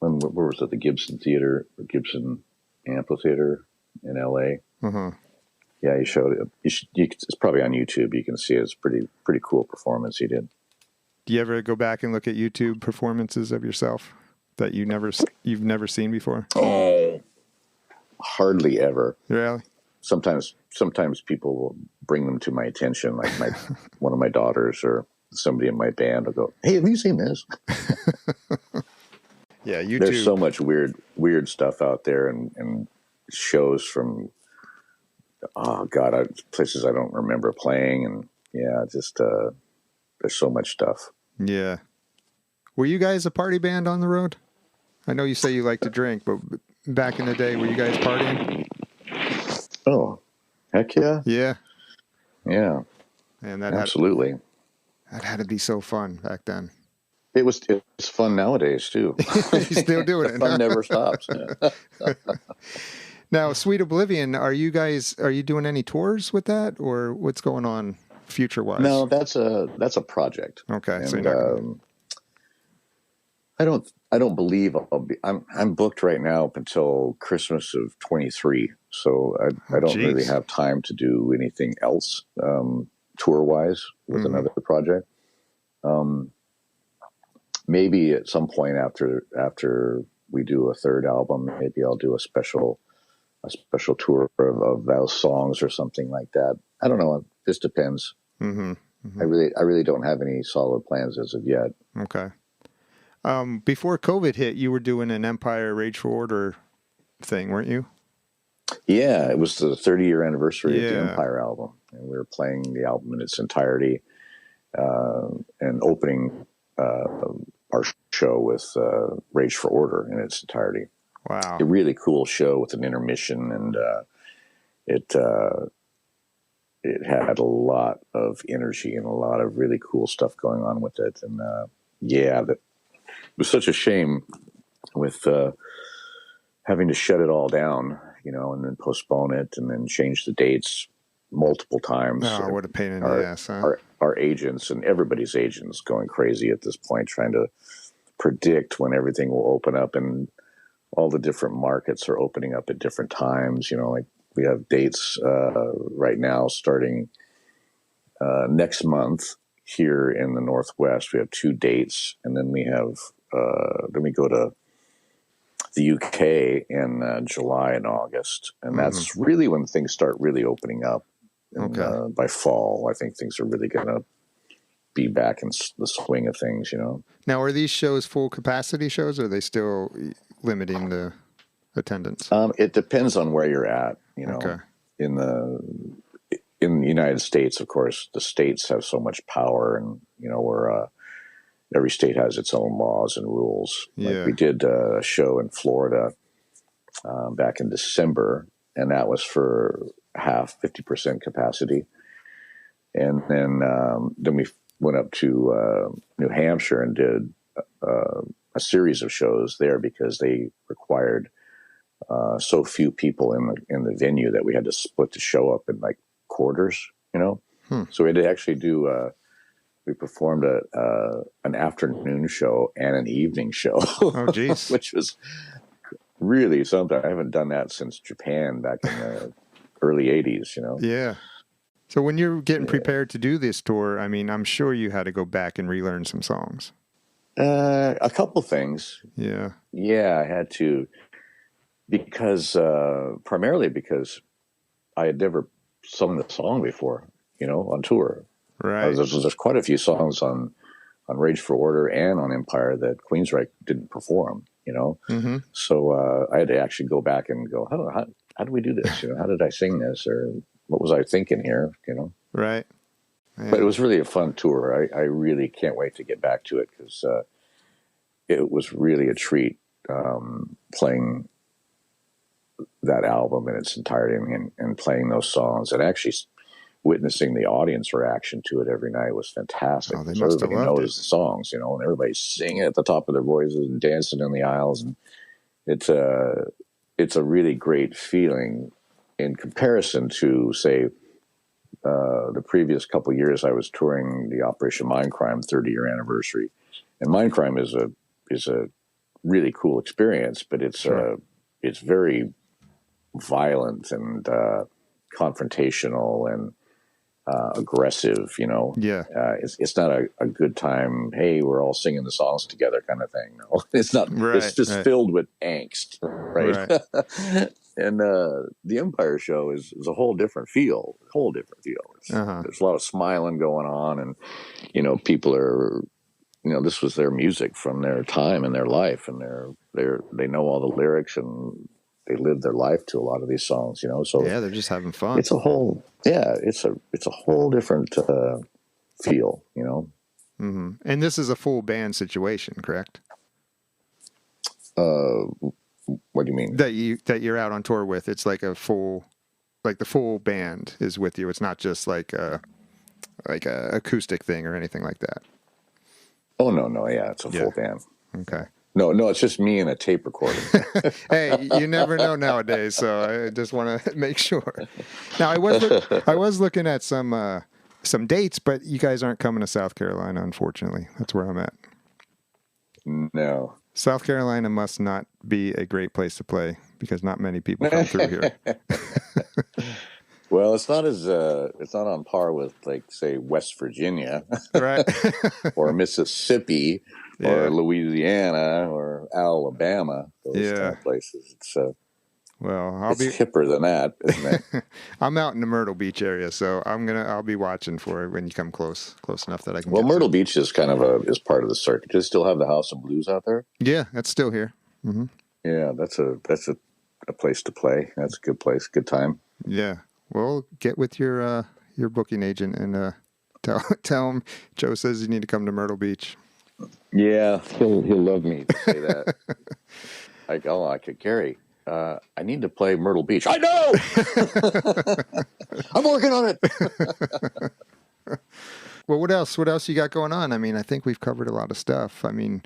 Where was it? The Gibson Theater or Gibson Amphitheater in L.A. Yeah, he showed it. It's probably on YouTube. You can see it. It's pretty cool performance he did. Do you ever go back and look at YouTube performances of yourself that you've never seen before? Oh, hardly ever. Really? Sometimes people will bring them to my attention, like one of my daughters or somebody in my band will go, "Hey, have you seen this?" Yeah, YouTube. There's so much weird stuff out there, and shows from places I don't remember playing, and just there's so much stuff. Yeah. Were you guys a party band on the road? I know you say you like to drink, but back in the day, were you guys partying? Oh, heck yeah. Yeah. Yeah. And that absolutely. That had to be so fun back then. It's fun nowadays too. You're still doing it. Fun never stops. Now, Sweet Oblivion, are you doing any tours with that, or what's going on future wise? No, that's a project. Okay, and, so I don't believe I'm booked right now up until Christmas of 23, so I don't really have time to do anything else tour wise with another project. Maybe at some point after we do a third album, maybe I'll do a special tour of those songs or something like that. I don't know. This depends. I really don't have any solid plans as of yet. Okay. Before COVID hit, you were doing an Empire Rage for Order thing, weren't you? Yeah, it was the 30-year anniversary of the Empire album, and we were playing the album in its entirety and opening our show with Rage for Order in its entirety. Wow. A really cool show with an intermission, and it had a lot of energy and a lot of really cool stuff going on with it. And it was such a shame with having to shut it all down, and then postpone it and then change the dates multiple times. Oh, what a pain in the ass, huh? Our agents and everybody's agents going crazy at this point, trying to predict when everything will open up. And all the different markets are opening up at different times. You know, like we have dates right now starting next month here in the Northwest. We have 2 dates, and then we have then we go to the UK in July and August, and that's really when things start really opening up. And, by fall, I think things are really going to be back in the swing of things, you know. Now, are these shows full capacity shows, or are they still limiting the attendance? It depends on where you're at, you know. Okay. In the United States, of course, the states have so much power, and you know, where every state has its own laws and rules. Yeah. Like we did a show in Florida back in December, and that was for 50% capacity. And then we went up to New Hampshire and did a series of shows there because they required so few people in the venue that we had to split the show up in like quarters, you know. So we had to actually do. We performed an afternoon show and an evening show. Oh, geez. Which was really something. I haven't done that since Japan back in the early 80s, you know? Yeah. So when you're getting prepared to do this tour, I mean, I'm sure you had to go back and relearn some songs. A couple things. Yeah. Yeah, I had to, because primarily because I had never sung the song before, you know, on tour. Right. There's quite a few songs on Rage for Order and on Empire that Queensryche didn't perform, you know. Mm-hmm. So I had to actually go back and go, how do we do this? You know, how did I sing this, or what was I thinking here? You know. Right. Yeah. But it was really a fun tour. I really can't wait to get back to it because it was really a treat playing that album in its entirety and playing those songs, and actually witnessing the audience reaction to it every night was fantastic. Oh, they must have everybody loved knows it. the songs, you know, and everybody's singing at the top of their voices and dancing in the aisles, and it's a really great feeling in comparison to, say, the previous couple of years I was touring the Operation Mindcrime 30-year anniversary, and Mindcrime is a really cool experience, but it's it's very violent and confrontational and aggressive, you know. Yeah. It's not a good time. Hey, we're all singing the songs together, kind of thing. No, it's not. Right, it's just filled with angst, right? And the Empire show is a whole different feel. It's, there's a lot of smiling going on, and you know, people are, you know, this was their music from their time and their life, and they know all the lyrics, and they live their life to a lot of these songs, you know. So yeah, they're just having fun. it's a whole different feel, you know. Mm-hmm. And this is a full band situation, correct? What do you mean? That you're out on tour with? It's like a full, like the full band is with you. It's not just like a acoustic thing or anything like that. Oh no, yeah, it's a full band. Okay. No, it's just me and a tape recording. Hey, you never know nowadays, so I just want to make sure. Now, I was looking at some dates, but you guys aren't coming to South Carolina, unfortunately. That's where I'm at. No. South Carolina must not be a great place to play because not many people come through here. Well, it's not on par with, like, say, West Virginia, Right? or Mississippi, or Louisiana, or Alabama. Those kind of places. It's Well, it's hipper than that, isn't it? I'm out in the Myrtle Beach area, so I'll be watching for it when you come close enough that I can. Well, get Myrtle Beach is kind of is part of the circuit. Do you still have the House of Blues out there? Yeah, that's still here. Mm-hmm. Yeah, that's a place to play. That's a good place, good time. Yeah. Well, get with your booking agent and tell him Joe says you need to come to Myrtle Beach. Yeah, he'll love me to say that. Gary, I need to play Myrtle Beach. I know. I'm working on it. Well, what else? What else you got going on? I mean, I think we've covered a lot of stuff. I mean,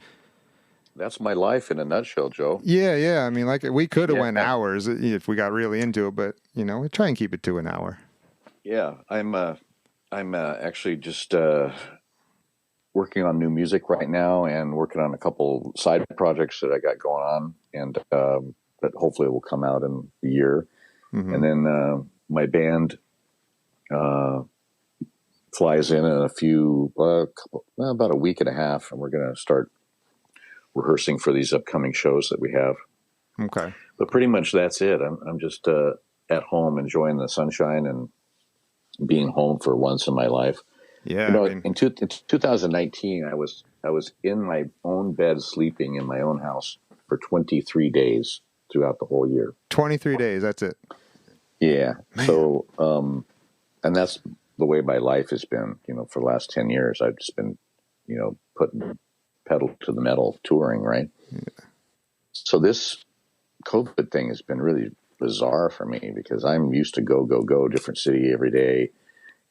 that's my life in a nutshell, Joe. Yeah. I mean, like we could have went hours if we got really into it, but you know, we try and keep it to an hour. Yeah, I'm actually just working on new music right now and working on a couple side projects that I got going on, and that hopefully will come out in the year. Mm-hmm. And then my band flies in a few, about a week and a half, and we're going to start rehearsing for these upcoming shows that we have. Okay. But pretty much that's it. I'm just at home enjoying the sunshine and being home for once in my life. Yeah. You know, in 2019, I was in my own bed sleeping in my own house for 23 days throughout the whole year. 23 days. That's it. Yeah. Man. So, and that's the way my life has been, you know, for the last 10 years. I've just been, you know, putting pedal to the metal touring, right? Yeah. So this COVID thing has been really bizarre for me because I'm used to go, different city every day,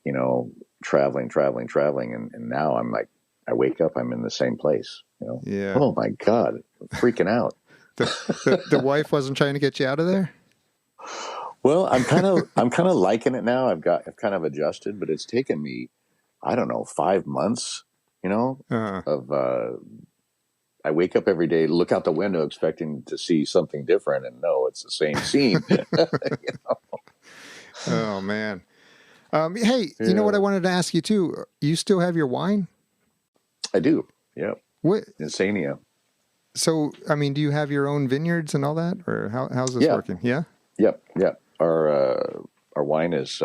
you know, traveling. And now I'm like, I wake up, I'm in the same place, you know? Yeah. Oh my God, I'm freaking out. The wife wasn't trying to get you out of there? Well, I'm kind of liking it now. I've kind of adjusted, but it's taken me, I don't know, 5 months, you know, of, I wake up every day, look out the window expecting to see something different, and no, it's the same scene. You know? Oh man. Hey, you know what I wanted to ask you too? You still have your wine? I do. Yep. What? Insania. So, I mean, do you have your own vineyards and all that, or how's this working? Yeah. Yep. Our wine is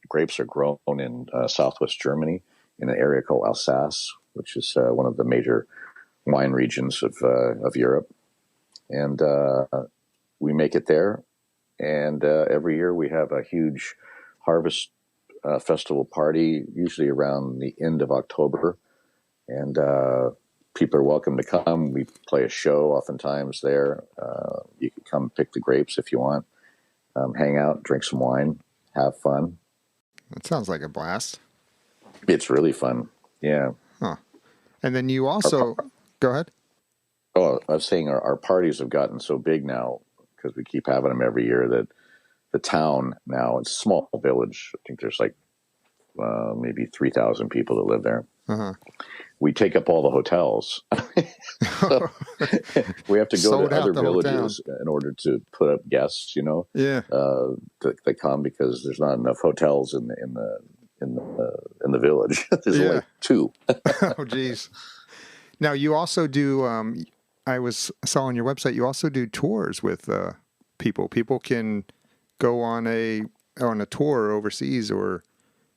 grapes are grown in southwest Germany in an area called Alsace, which is one of the major wine regions of Europe, and we make it there. And every year we have a huge harvest festival party, usually around the end of October, and people are welcome to come. We play a show oftentimes there. You can come pick the grapes if you want, hang out, drink some wine, have fun. That sounds like a blast. It's really fun. Yeah. Huh. And then you also go ahead. Oh, I was saying our parties have gotten so big now because we keep having them every year that the town now, it's a small village. I think there's like maybe 3,000 people that live there. Uh-huh. We take up all the hotels. So we have to go to other villages in order to put up guests, you know, they come because there's not enough hotels in the village. There's only 2. Oh, geez. Now you also do, I saw on your website, you also do tours with people. People can go on a tour overseas or,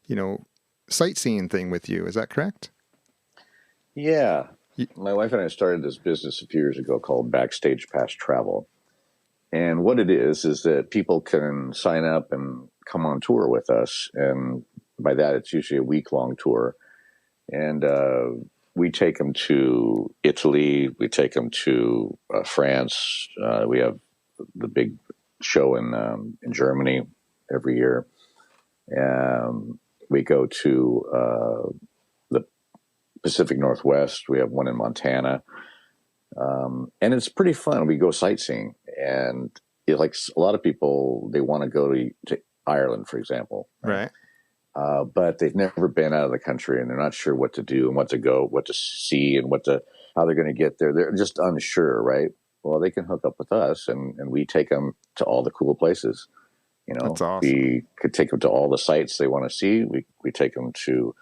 you know, sightseeing thing with you. Is that correct? Yeah. My wife and I started this business a few years ago called Backstage Pass Travel. And what it is that people can sign up and come on tour with us. And by that, it's usually a week-long tour. And we take them to Italy. We take them to France. We have the big show in Germany every year. We go to the Pacific Northwest. We have one in Montana. And it's pretty fun. We go sightseeing. And like a lot of people, they want to go to Ireland, for example. Right. But they've never been out of the country and they're not sure what to do and what to see and how they're going to get there. They're just unsure, right? Well, they can hook up with us and we take them to all the cool places. You know, that's awesome. We could take them to all the sites they want to see. We take them to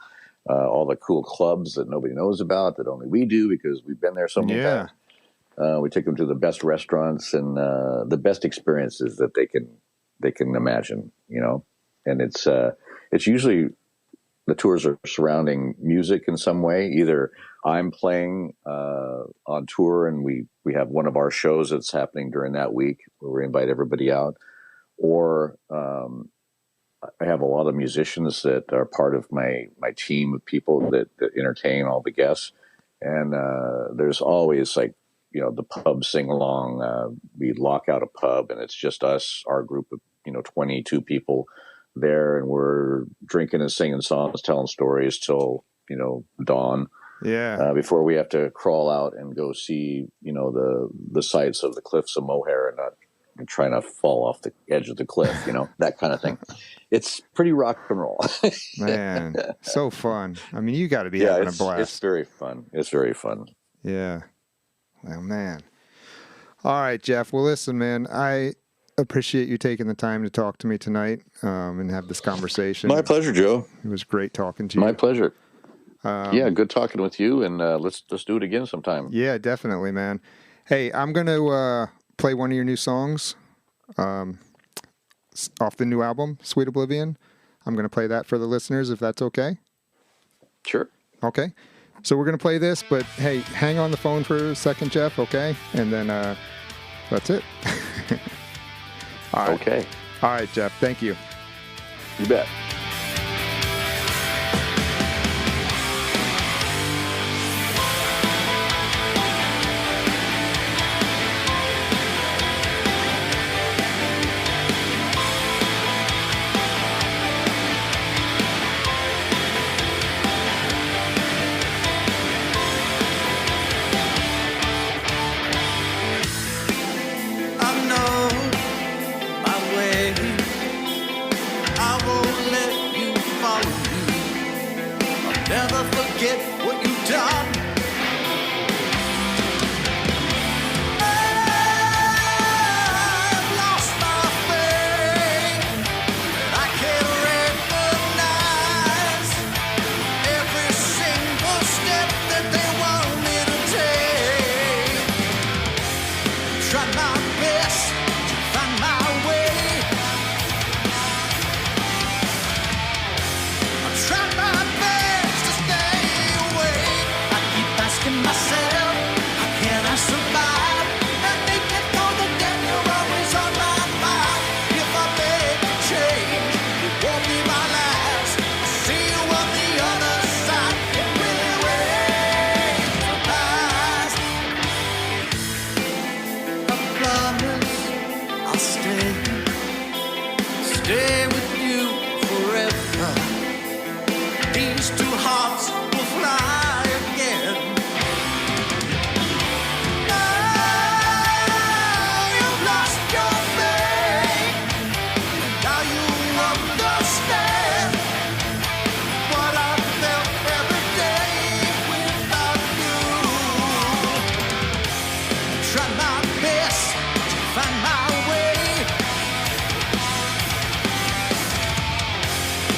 all the cool clubs that nobody knows about that only we do because we've been there so many times. We take them to the best restaurants and the best experiences that they can imagine, you know, and it's usually the tours are surrounding music in some way. Either I'm playing on tour and we have one of our shows that's happening during that week where we invite everybody out, or I have a lot of musicians that are part of my team of people that entertain all the guests. And there's always like, you know, the pub sing along. We lock out a pub and it's just us, our group of, 22 people there, and we're drinking and singing songs, telling stories till, dawn. Yeah. Before we have to crawl out and go see, the sights of the cliffs of Moher and trying to fall off the edge of the cliff, that kind of thing. It's pretty rock and roll. Man, so fun. I mean, you got to be Yeah, having a blast. it's very fun. It's very fun. Yeah. Well, man. All right, Geoff. Well, listen, man, I appreciate you taking the time to talk to me tonight and have this conversation. My pleasure, Joe. It was great talking to you. My pleasure. Yeah, good talking with you, and let's do it again sometime. Yeah, definitely, man. Hey, I'm going to play one of your new songs off the new album, Sweet Oblivion. I'm going to play that for the listeners, if that's okay. Sure. Okay. So we're going to play this, but hey, hang on the phone for a second, Geoff, okay? And then that's it. All right. Okay. All right, Geoff. Thank you. You bet. Never forget what you've done. I've lost my faith. I can't recognize every single step that they want me to take. Try my best to find my way. I'm trying my best to stay awake. I keep asking myself, how can I survive and make it through the day? You're always on my mind. If I make a change, it won't be my last. I'll see you on the other side. It really rains the past. I promise I'll stay with you forever. These two hearts will fly again. Now you've lost your faith, and now you understand what I felt every day without you. Try my best to find my way.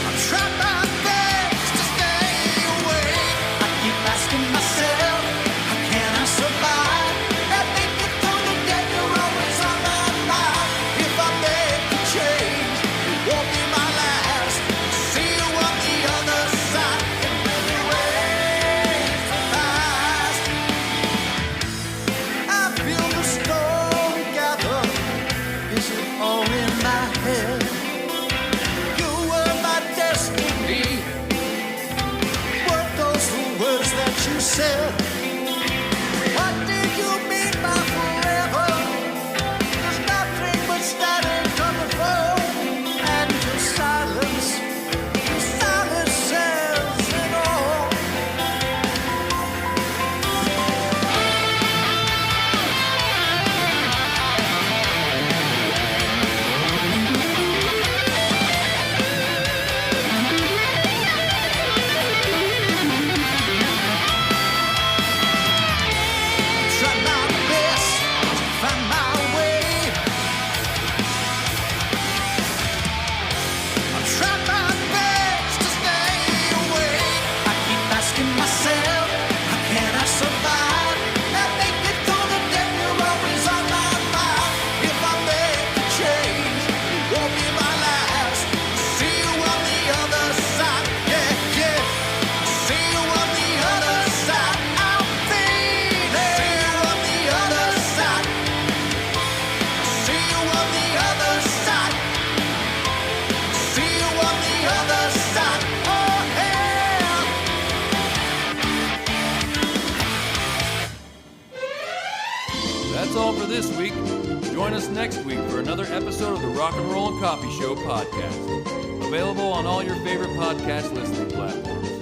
I'm trying my best to stay awake. I keep asking myself, how can I survive and make it through the day? You're always on my mind. If I make a change, it won't be my last. See you on the other side. It really rains so fast. I feel the storm gather. Is it all in my head? You were my destiny. Were those the words that you said? What did you mean by forever? There's nothing but static coming from, and your silence says it all. Try my best to find my way. I'm trying my best to stay awake. I keep asking myself, how can I survive and make it through the day? You're always on my mind. If I make a change, it won't be my last. See you on the other side. Yeah, yeah. See you on the other side. I'll be there. See you on the other side. See you on the other side. See you on the other side. Oh, hell. That's all for this week. Join us next week for another episode of the Rock and Roll and Coffee Show podcast. Available on all your favorite podcast listening platforms.